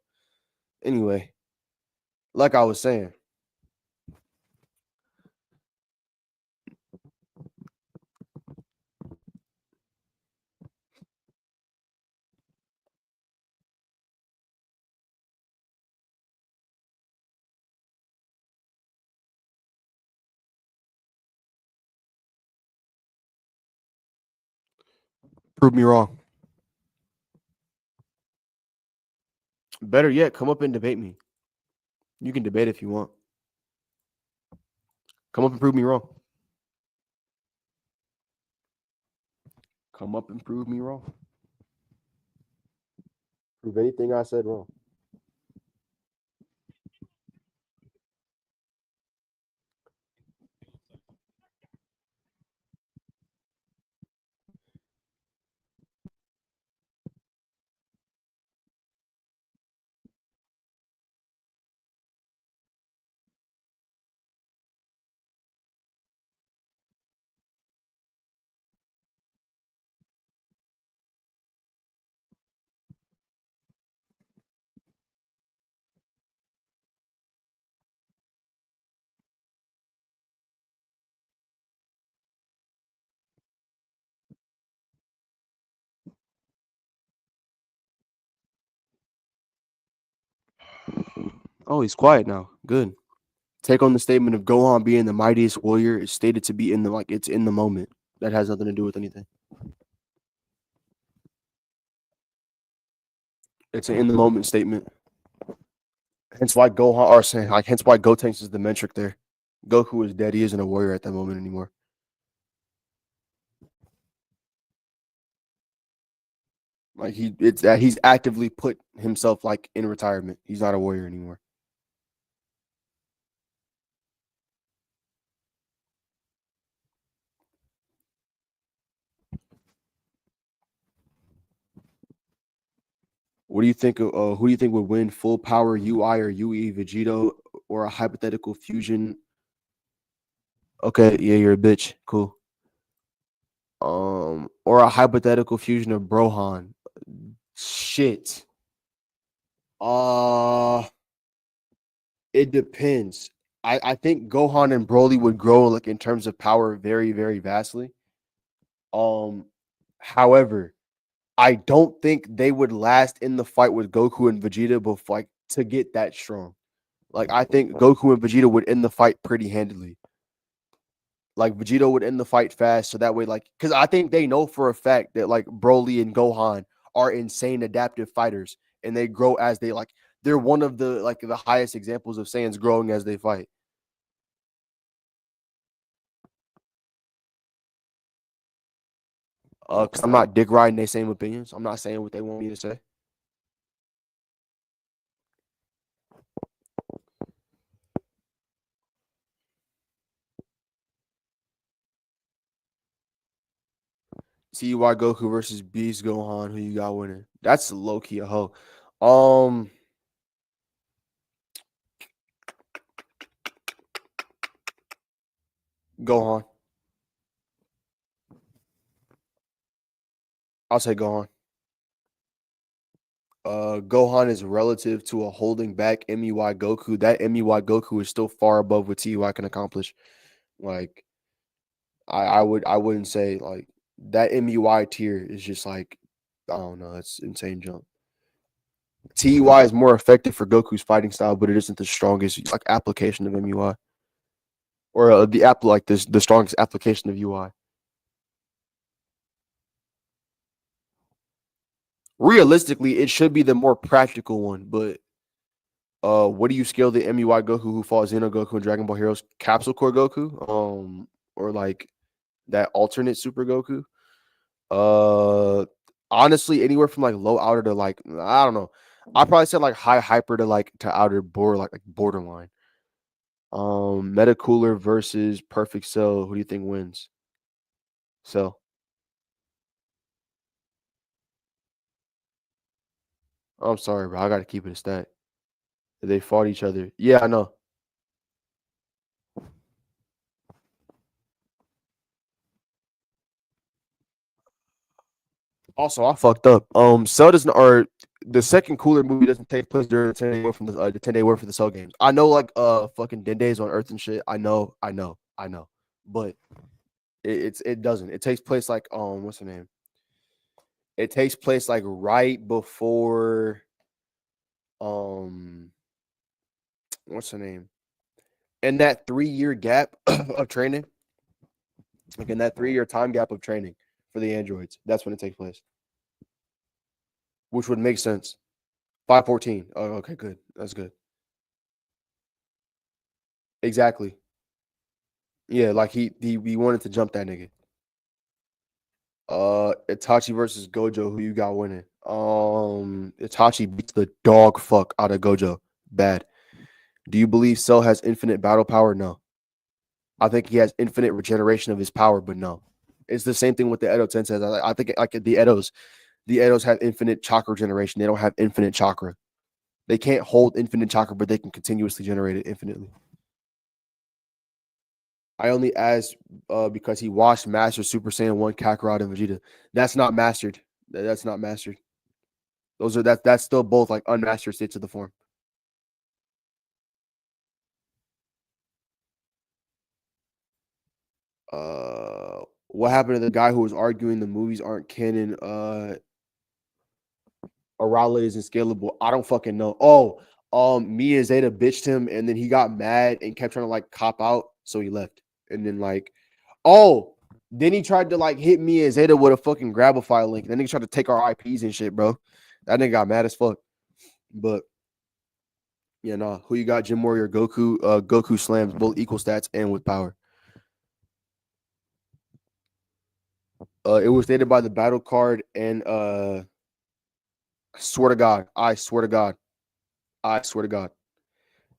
Anyway, like I was saying, prove me wrong. Better yet, come up and debate me. You can debate if you want. Come up and prove me wrong. Come up and prove me wrong. Prove anything I said wrong. Oh, he's quiet now. Good. Take on the statement of Gohan being the mightiest warrior is stated to be in the it's in the moment. That has nothing to do with anything. It's an in the moment statement. Hence why Gohan are saying hence why Gotenks is the metric there. Goku is dead. He isn't a warrior at that moment anymore. Like he's actively put himself like in retirement. He's not a warrior anymore. What do you think? Who do you think would win? Full power UI or UE Vegito or a hypothetical fusion? Okay, yeah, you're a bitch. Cool. Or a hypothetical fusion of Brohan. Shit. It depends. I think Gohan and Broly would grow like in terms of power very, very vastly. However, I don't think they would last in the fight with Goku and Vegeta before like to get that strong. Like I think Goku and Vegeta would end the fight pretty handily. Like Vegeta would end the fight fast, so that way, like, because I think they know for a fact that like Broly and Gohan are insane adaptive fighters, and they grow as they like. They're one of the like the highest examples of Saiyans growing as they fight. Because I'm not dick riding their same opinions. I'm not saying what they want me to say. TY Goku versus Beast Gohan. Who you got winning? That's low key a hoe. Gohan. I'll say Gohan. Gohan is relative to a holding back MEY Goku. That MEY Goku is still far above what TY can accomplish. Like, I wouldn't say like that MEY tier is just like I don't know. It's insane jump. TY is more effective for Goku's fighting style, but it isn't the strongest like application of MEY or the app like this the strongest application of UI. Realistically, it should be the more practical one, but what do you scale the MEY Goku who fought Xeno Goku and Dragon Ball Heroes Capsule Core Goku? Or like that alternate Super Goku? Honestly, anywhere from like low outer to like I don't know. I probably said like high hyper to like to outer border like borderline. Meta Cooler versus Perfect Cell. Who do you think wins? Cell. I'm sorry, bro. I gotta keep it a stat. They fought each other. Yeah, I know. Also, I fucked up. Cell doesn't or the second Cooler movie doesn't take place during the 10-day war for the Cell games. I know like fucking Dende's on Earth and shit. I know. But it doesn't. It takes place like what's her name? It takes place like right before what's her name? In that 3-year gap of training, like in that 3-year time gap of training for the androids, that's when it takes place. Which would make sense. 514. Oh, okay, good. That's good. Exactly. Yeah, like he wanted to jump that nigga. Itachi versus Gojo. Who you got winning? Itachi beats the dog fuck out of Gojo. Bad. Do you believe Cell has infinite battle power? No. I think he has infinite regeneration of his power, but no. It's the same thing with the Edo Tensei. I think like the Edos have infinite chakra generation. They don't have infinite chakra. They can't hold infinite chakra, but they can continuously generate it infinitely. I only asked because he watched Master Super Saiyan 1 Kakarot and Vegeta. That's not mastered. That's not mastered. That's still both like unmastered states of the form. What happened to the guy who was arguing the movies aren't canon? Arale isn't scalable. I don't fucking know. Oh, Mia Zeta bitched him, and then he got mad and kept trying to like cop out, so he left. And then like, then he tried to like hit Mia Zeta with a fucking Grabify link. Then he tried to take our IPs and shit, bro. That nigga got mad as fuck. But yeah, nah. Who you got? Gym Warrior, Goku. Goku slams both equal stats and with power. It was stated by the battle card, and I swear to God,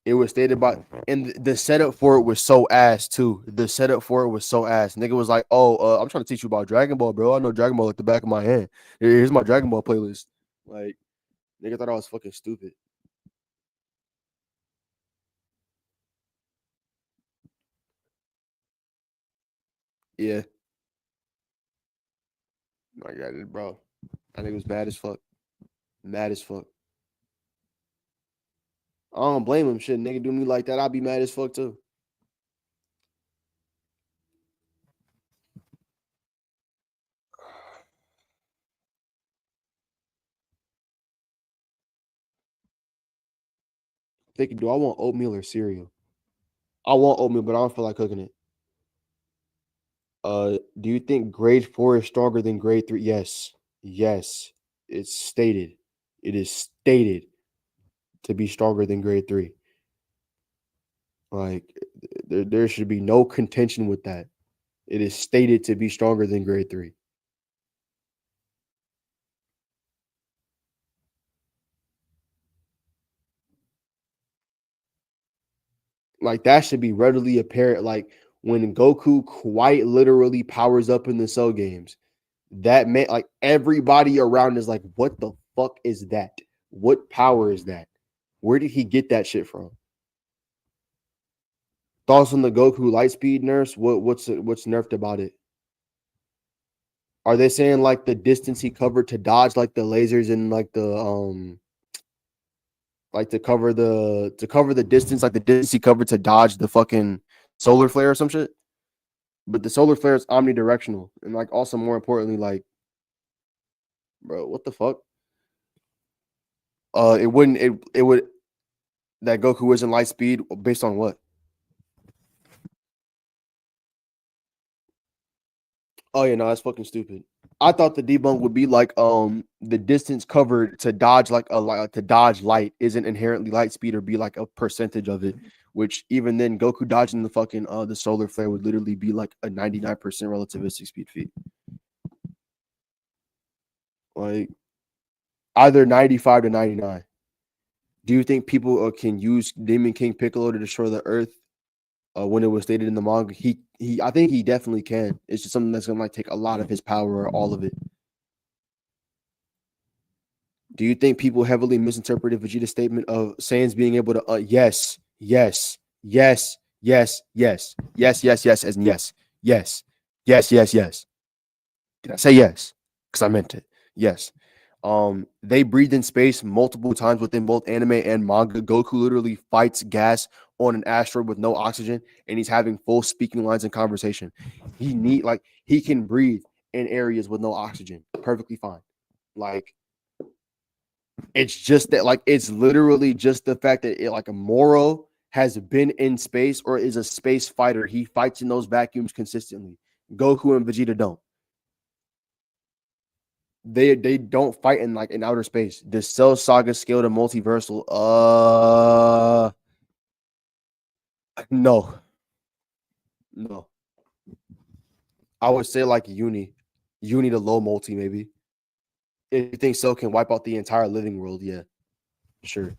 it was stated by, and the setup for it was so ass too. The setup for it was so ass. Nigga was like, "Oh, I'm trying to teach you about Dragon Ball, bro. I know Dragon Ball like the back of my hand. Here's my Dragon Ball playlist." Like, nigga thought I was fucking stupid. Yeah, my God, bro. I think it was mad as fuck. Mad as fuck. I don't blame him. Shit, nigga do me like that, I'd be mad as fuck too. Thinking, do I want oatmeal or cereal? I want oatmeal, but I don't feel like cooking it. Do you think grade 4 is stronger than grade 3? Yes. Yes. It's stated. It is stated to be stronger than grade 3. Like, there should be no contention with that. It is stated to be stronger than grade 3. Like, that should be readily apparent. Like, when Goku quite literally powers up in the Cell games, that man, like, everybody around is like, what the fuck is that? What power is that? Where did he get that shit from? Thoughts on the Goku Lightspeed nerfs? What's nerfed about it? Are they saying like the distance he covered to dodge like the lasers and like the like to cover the distance, like the distance he covered to dodge the fucking solar flare or some shit? But the solar flare is omnidirectional, and like also more importantly, like, bro, what the fuck? It would that Goku isn't light speed based on what? Oh yeah, no, that's fucking stupid. I thought the debunk would be like the distance covered to dodge to dodge light isn't inherently light speed or be like a percentage of it, which even then Goku dodging the fucking the solar flare would literally be like a 99% relativistic speed feat. Like either 95 to 99. Do you think people can use Demon King Piccolo to destroy the Earth? When it was stated in the manga, I think he definitely can. It's just something that's gonna like take a lot of his power or all of it. Do you think people heavily misinterpreted Vegeta's statement of Saiyans being able to yes, yes, yes, yes, yes, yes, yes, yes, as in yes, yes, yes, yes, yes. Did I say yes? Because I meant it. Yes. They breathed in space multiple times within both anime and manga. Goku literally fights gas on an asteroid with no oxygen, and he's having full speaking lines in conversation. He can breathe in areas with no oxygen, perfectly fine. Like, it's just that, like, it's literally just the fact that like a Moro has been in space or is a space fighter. He fights in those vacuums consistently. Goku and Vegeta don't. They don't fight in like in outer space. The Cell Saga scale to multiversal. No. No. I would say like Uni to low multi maybe. If you think Cell can wipe out the entire living world, yeah, sure.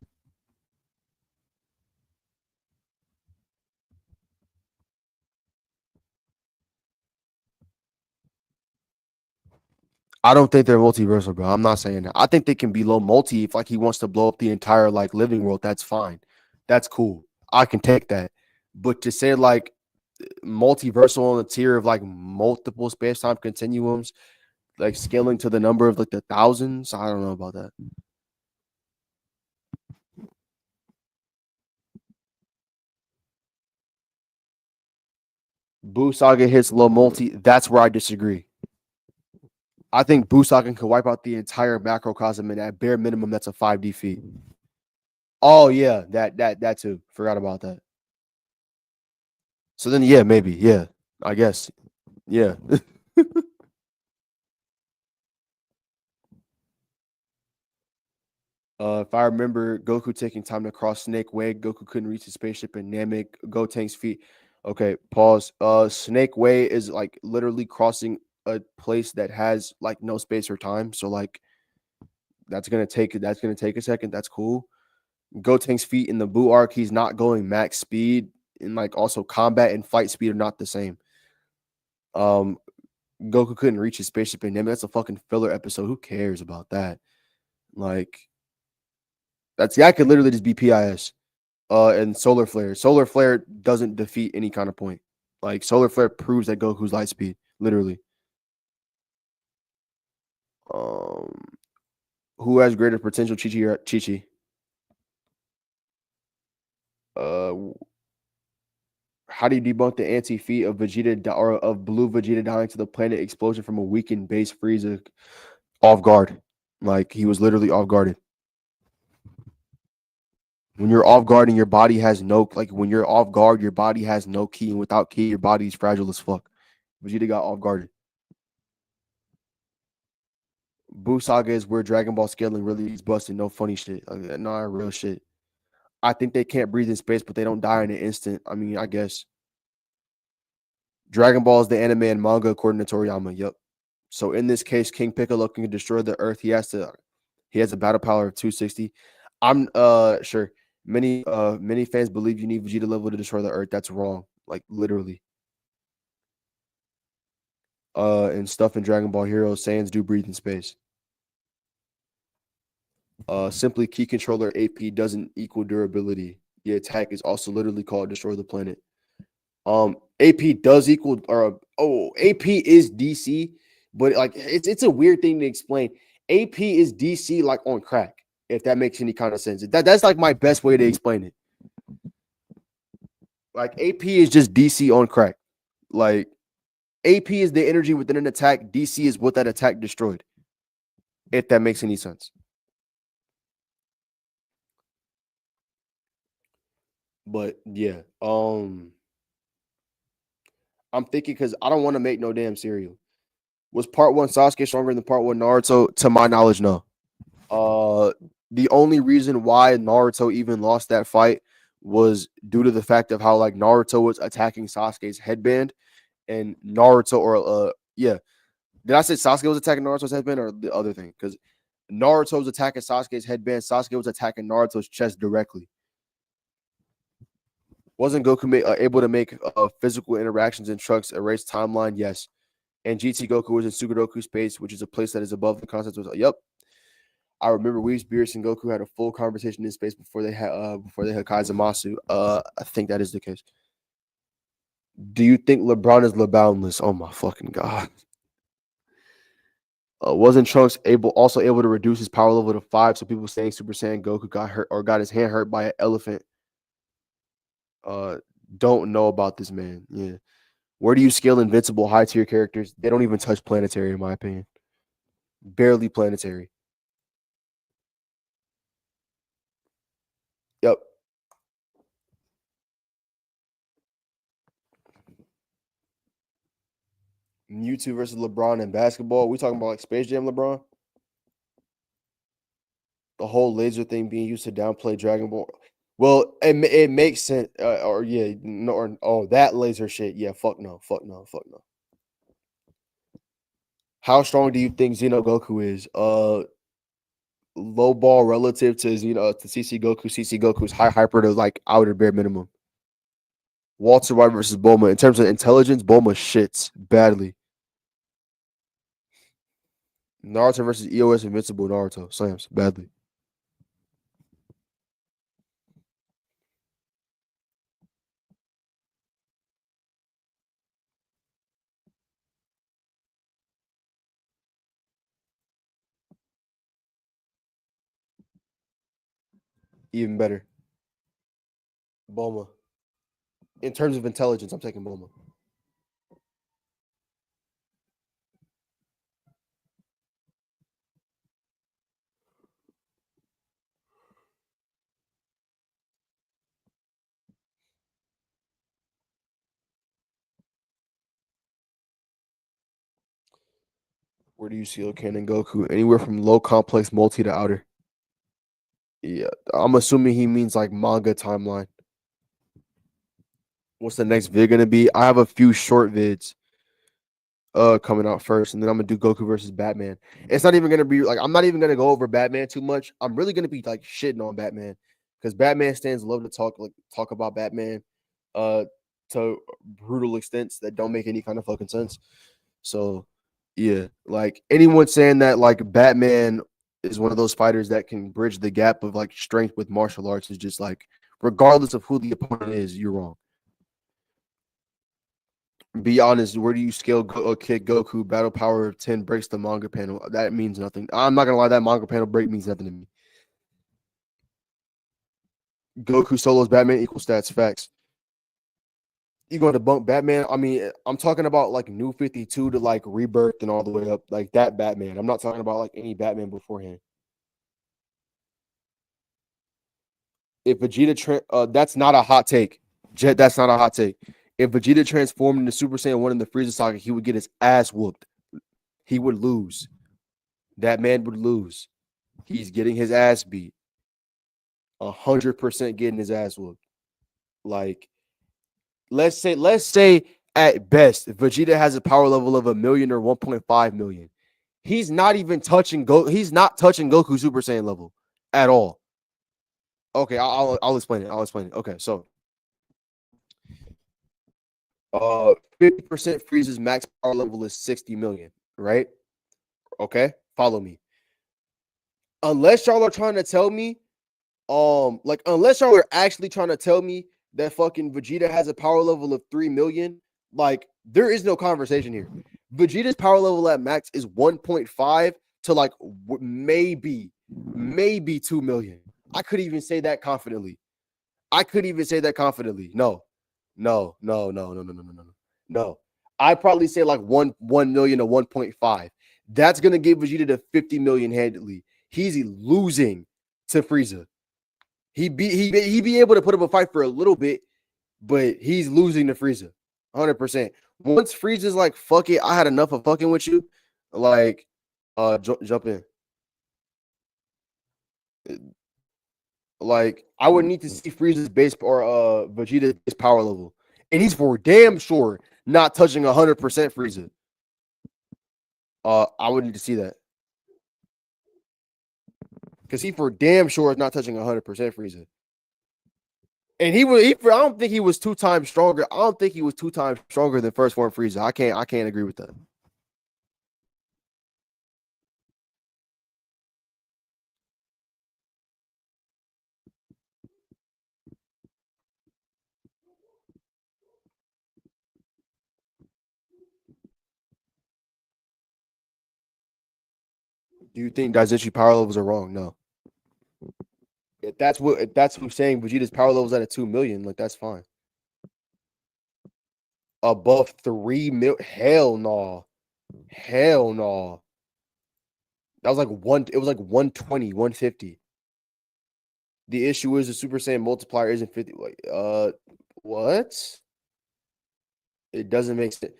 I don't think they're multiversal, bro. I'm not saying that. I think they can be low multi if like he wants to blow up the entire like living world. That's fine. That's cool. I can take that. But to say like multiversal on the tier of like multiple space time continuums, like scaling to the number of like the thousands, I don't know about that. Boo Saga hits low multi. That's where I disagree. I think Boo Saga can wipe out the entire macrocosm, and at bare minimum, that's a 5D feat. Oh yeah, that too. Forgot about that. So then yeah, maybe. Yeah. I guess. Yeah. If I remember Goku taking time to cross Snake Way, Goku couldn't reach his spaceship and Namek Gotenks feet. Okay, pause. Snake Way is like literally crossing a place that has like no space or time. So like that's gonna take a second. That's cool. Gotenks feet in the Buu arc, he's not going max speed, and like also combat and fight speed are not the same. Um, Goku couldn't reach his spaceship in Namek. That's a fucking filler episode. Who cares about that? Like that could literally just be PIS. And Solar Flare. Solar Flare doesn't defeat any kind of point. Like Solar Flare proves that Goku's light speed, literally. Um, who has greater potential, Chi Chi or Chi Chi? Uh, how do you debunk the anti-feat of or of Blue Vegeta dying to the planet explosion from a weakened base Frieza off guard? Like he was literally off guarded. When you're off guard and your body has no when you're off guard, your body has no key, and without key, your body is fragile as fuck. Vegeta got off guarded. Buu Saga is where Dragon Ball scaling really is busted. No funny shit. No real shit. I think they can't breathe in space, but they don't die in an instant. I mean, I guess. Dragon Ball is the anime and manga according to Toriyama. Yep. So in this case, King Piccolo can destroy the Earth. He has a battle power of 260. I'm sure. Many fans believe you need Vegeta level to destroy the Earth. That's wrong. Like literally. And stuff in Dragon Ball Heroes, Saiyans do breathe in space. Simply key controller AP doesn't equal durability. The attack is also literally called destroy the planet. AP does equal AP is DC, but like it's a weird thing to explain. AP is DC like on crack, if that makes any kind of sense. That's like my best way to explain it. Like AP is just DC on crack. Like AP is the energy within an attack, DC is what that attack destroyed. If that makes any sense. But yeah, I'm thinking because I don't want to make no damn cereal. Was part one Sasuke stronger than part one Naruto? To my knowledge, no. Uh, the only reason why Naruto even lost that fight was due to the fact of how like Naruto was attacking Sasuke's headband, and Naruto did I say Sasuke was attacking Naruto's headband or the other thing? Because Naruto was attacking Sasuke's headband, Sasuke was attacking Naruto's chest directly. Wasn't Goku able to make physical interactions in Trunks erase timeline? Yes. And GT Goku was in Sugadoku space, which is a place that is above the concept. Yep. I remember Whis, Beerus, and Goku had a full conversation in space before they had Kaisermasu. I think that is the case. Do you think LeBron is LeBoundless? Oh my fucking god. Wasn't Trunks also able to reduce his power level to 5? So people saying Super Saiyan Goku got hurt or got his hand hurt by an elephant. Don't know about this man. Yeah. Where do you scale invincible high tier characters? They don't even touch planetary, in my opinion. Barely planetary. Yep. Mewtwo versus LeBron in basketball. We talking about like Space Jam LeBron? The whole laser thing being used to downplay Dragon Ball. Well, it makes sense. That laser shit. Yeah, fuck no. How strong do you think Xeno Goku is? Low ball relative to CC Goku. CC Goku's high hyper to like outer bare minimum. Walter White versus Bulma. In terms of intelligence, Bulma shits badly. Naruto versus EOS Invincible Naruto slams badly. Even better. Bulma. In terms of intelligence, I'm taking Bulma. Where do you see Okanen Goku? Anywhere from low complex multi to outer. Yeah, I'm assuming he means like manga timeline. What's the next vid gonna be? I have a few short vids coming out first, and then I'm gonna do Goku versus Batman. It's not even gonna be like I'm not even gonna go over Batman too much. I'm really gonna be like shitting on Batman because Batman stands love to talk about Batman to brutal extents that don't make any kind of fucking sense. So yeah, like anyone saying that like Batman is one of those fighters that can bridge the gap of like strength with martial arts is just like regardless of who the opponent is, you're wrong. Be honest, where do you scale Kid Goku battle power of 10 breaks the manga panel? That means nothing. I'm not gonna lie, that manga panel break means nothing to me. Goku solos Batman equal stats facts. You going to bunk Batman? I mean, I'm talking about like New 52 to like Rebirth and all the way up, like that Batman. I'm not talking about like any Batman beforehand. If Vegeta, that's not a hot take. Jet, that's not a hot take. If Vegeta transformed into Super Saiyan 1 in the Frieza saga, he would get his ass whooped. He would lose. That man would lose. He's getting his ass beat. 100% getting his ass whooped. Like, let's say at best, Vegeta has a power level of 1 million or 1.5 million. He's not even touching He's not touching Goku Super Saiyan level at all. Okay, I'll explain it. Okay, so 50% Frieza's max power level is 60 million, right? Okay, follow me. Unless y'all are trying to tell me, unless y'all are actually trying to tell me that fucking Vegeta has a power level of 3 million, like there is no conversation here. Vegeta's power level at max is 1.5 to like maybe 2 million. I could even say that confidently. No. No. I'd probably say like 1 million to 1.5. That's gonna give Vegeta to 50 million handedly. He's losing to Frieza. He be able to put up a fight for a little bit, but he's losing to Frieza. 100%. Once Frieza's like, fuck it, I had enough of fucking with you. Like, jump in. Like, I would need to see Frieza's base or Vegeta's base power level. And he's for damn sure not touching 100% Frieza. I would need to see that. Because he for damn sure is not touching 100% Frieza. And I don't think he was 2 times stronger. I don't think he was 2 times stronger than first form Frieza. I can't agree with that. Do you think Daizenshi power levels are wrong? No. If that's what I'm saying, Vegeta's power levels at a 2 million, like that's fine. Above 3 mil, hell no. Hell no. That was like it was like 120, 150. The issue is the Super Saiyan multiplier isn't 50. Like, what? It doesn't make sense.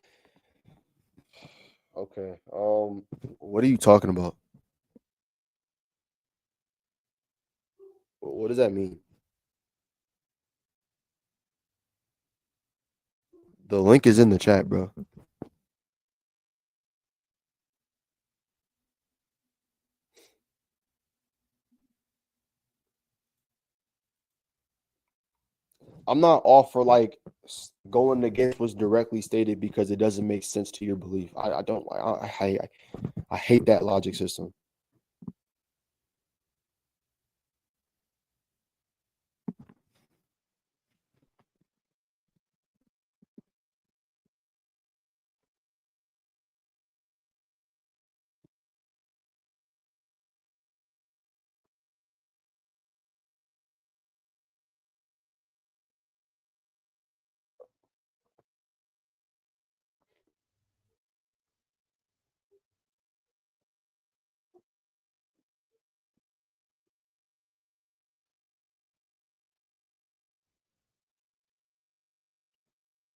Okay. What are you talking about? What does that mean? The link is in the chat, bro. I'm not all for like going against what's directly stated because it doesn't make sense to your belief. I don't. I hate that logic system.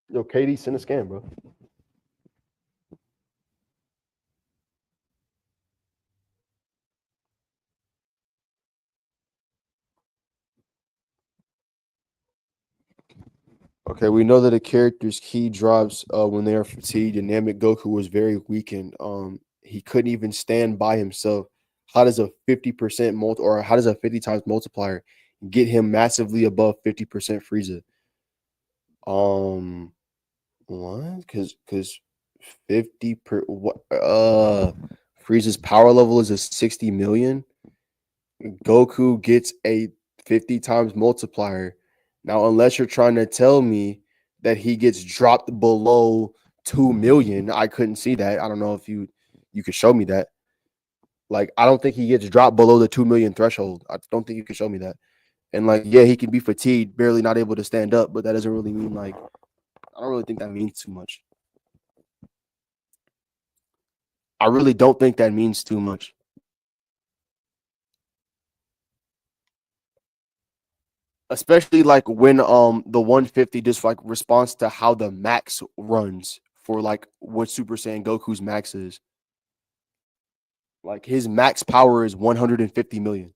Yo, Katie, send a scan, bro. Okay, we know that a character's key drops when they are fatigued, and Namek Goku was very weakened. He couldn't even stand by himself. How does a 50% or how does a 50 times multiplier get him massively above 50% Frieza? Um, what? Because 50 per what? Frieza's power level is a 60 million. Goku gets a 50 times multiplier. Now, unless you're trying to tell me that he gets dropped below 2 million, I couldn't see that. I don't know if you could show me that. Like, I don't think he gets dropped below the 2 million threshold. I don't think you can show me that. And like, yeah, he can be fatigued, barely not able to stand up, but that doesn't really mean like I don't really think that means too much. I really don't think that means too much. Especially like when the 150 just like responds to how the max runs for like what Super Saiyan Goku's max is. Like his max power is 150 million.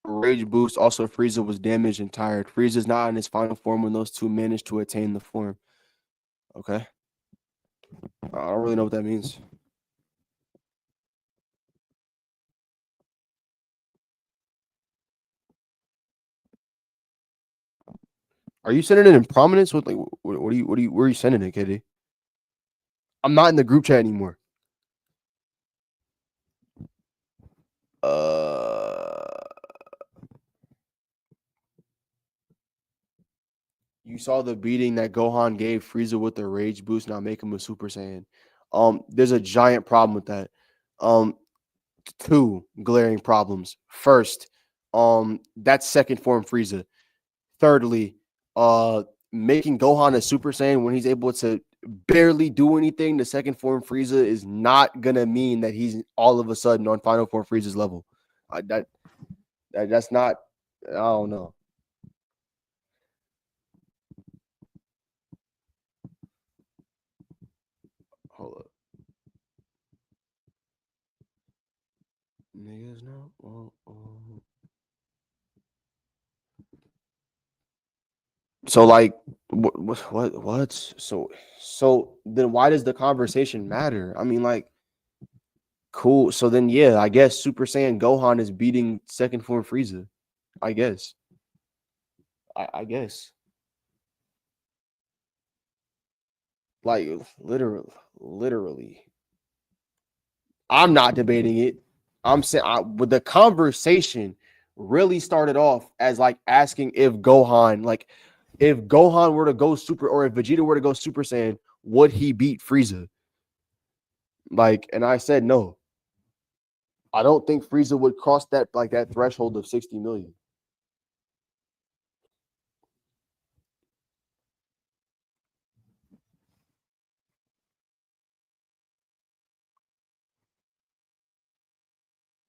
Rage boost also Frieza was damaged and tired. Frieza's not in his final form when those two managed to attain the form. Okay. I don't really know what that means. Are you sending it in prominence? Where are you sending it, KD? I'm not in the group chat anymore. You saw the beating that Gohan gave Frieza with the rage boost, now make him a Super Saiyan. There's a giant problem with that. Um, Two glaring problems. First, that's second form Frieza. Thirdly, making Gohan a Super Saiyan when he's able to barely do anything, the second form Frieza is not gonna mean that he's all of a sudden on final form Frieza's level. That's not. I don't know. Hold up, niggas. No. So like what? So then why does the conversation matter? I mean, like, cool. So then yeah, I guess Super Saiyan Gohan is beating second form Frieza. I guess. I guess. Like literally. I'm not debating it. I'm saying but the conversation really started off as like asking if Gohan, like if Gohan were to go super or if Vegeta were to go Super Saiyan, would he beat Frieza? Like, and I said no. I don't think Frieza would cross that threshold of 60 million.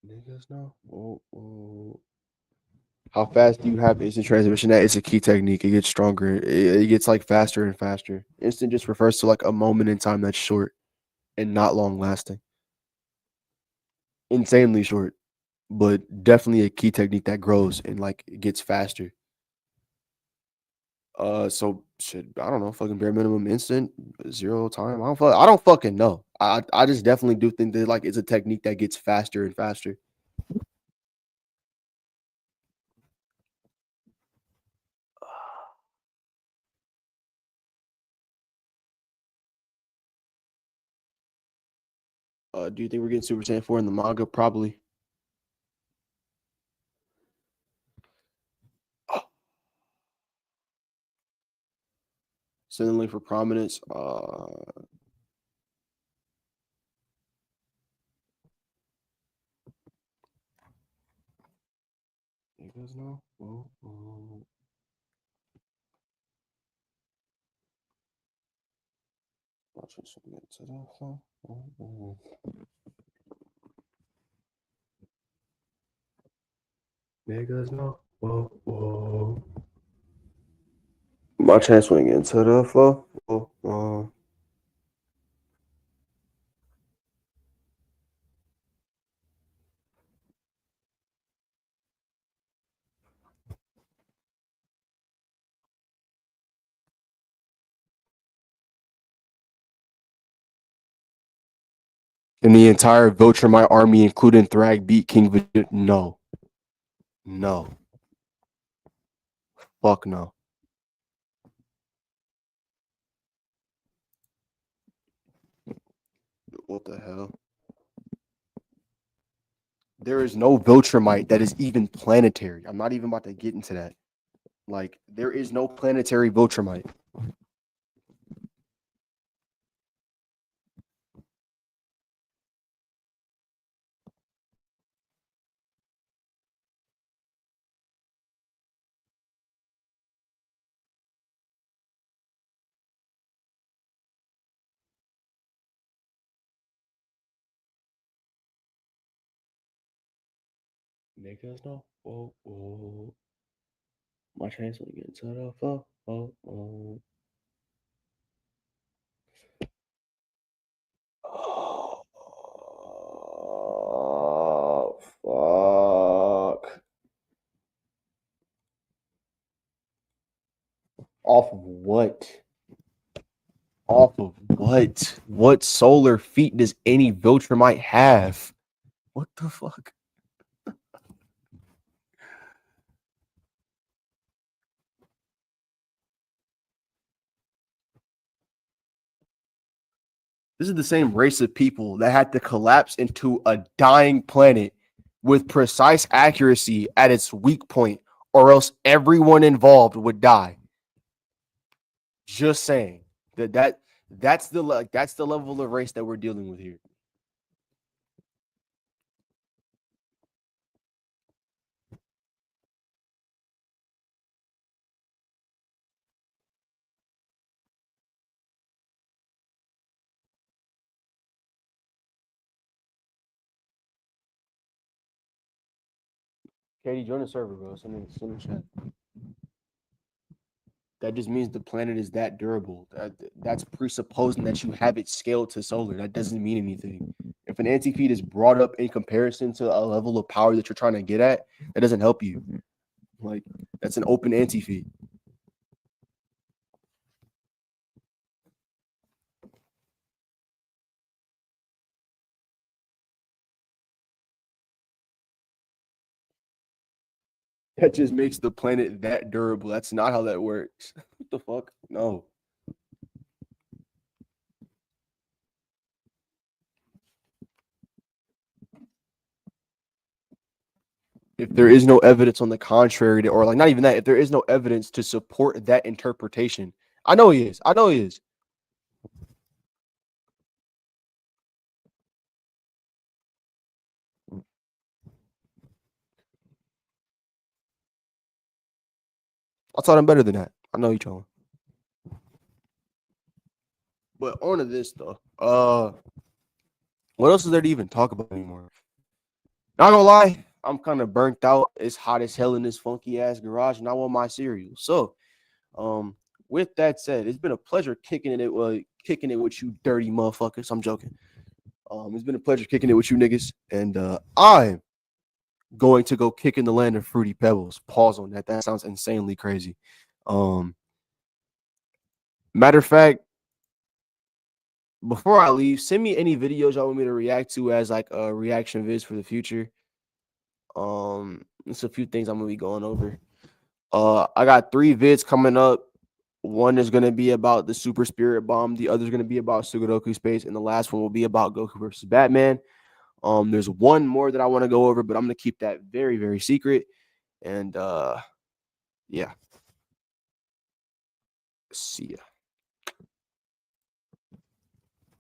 Niggas know. How fast do you have instant transmission? That is a key technique. It gets stronger. It gets like faster and faster. Instant just refers to like a moment in time that's short and not long lasting. Insanely short, but definitely a key technique that grows and like it gets faster. So shit, I don't know, fucking bare minimum instant, zero time. I don't fucking know. I just definitely do think that like it's a technique that gets faster and faster. Do you think we're getting Super Saiyan 4 in the manga? Probably. Send the link for prominence. You guys know? Niggas know. Whoa, whoa. My chance swing into the floor. Whoa, whoa. And the entire Viltrumite army, including Thrag, beat King Vegeta. No. No. Fuck no. What the hell? There is no Viltrumite that is even planetary. I'm not even about to get into that. Like, there is no planetary Viltrumite. Niggas know. Whoa, whoa. My chance will get to the floor. Oh, oh. Oh, fuck. Off of what? Off of what? What solar feat does any Viltrumite have? What the fuck? This is the same race of people that had to collapse into a dying planet with precise accuracy at its weak point, or else everyone involved would die. Just saying that's the level of race that we're dealing with here. Katie, join the server, bro. Send in chat. That just means the planet is that durable. That's presupposing that you have it scaled to solar. That doesn't mean anything. If an anti-feed is brought up in comparison to a level of power that you're trying to get at, that doesn't help you. Like, that's an open anti-feed. That just makes the planet that durable. That's not how that works. What the fuck? No. If there is no evidence on the contrary, or like not even that, if there is no evidence to support that interpretation, I know he is. I know he is. I taught him better than that. I know you trolling. But on to this though. What else is there to even talk about anymore? Not gonna lie, I'm kind of burnt out. It's hot as hell in this funky ass garage, and I want my cereal. So, with that said, it's been a pleasure kicking it with you dirty motherfuckers. I'm joking. It's been a pleasure kicking it with you niggas, and I'm going to go kick in the land of fruity pebbles. Pause on that. That sounds insanely crazy. Matter of fact, before I leave, send me any videos y'all want me to react to as like a reaction vids for the future. It's a few things I'm gonna be going over. I got 3 vids coming up. One is gonna be about the Super Spirit Bomb. The other is gonna be about Sugadoku Space, and the last one will be about Goku versus Batman. There's one more that I want to go over, but I'm gonna keep that very, very secret. And yeah. See ya.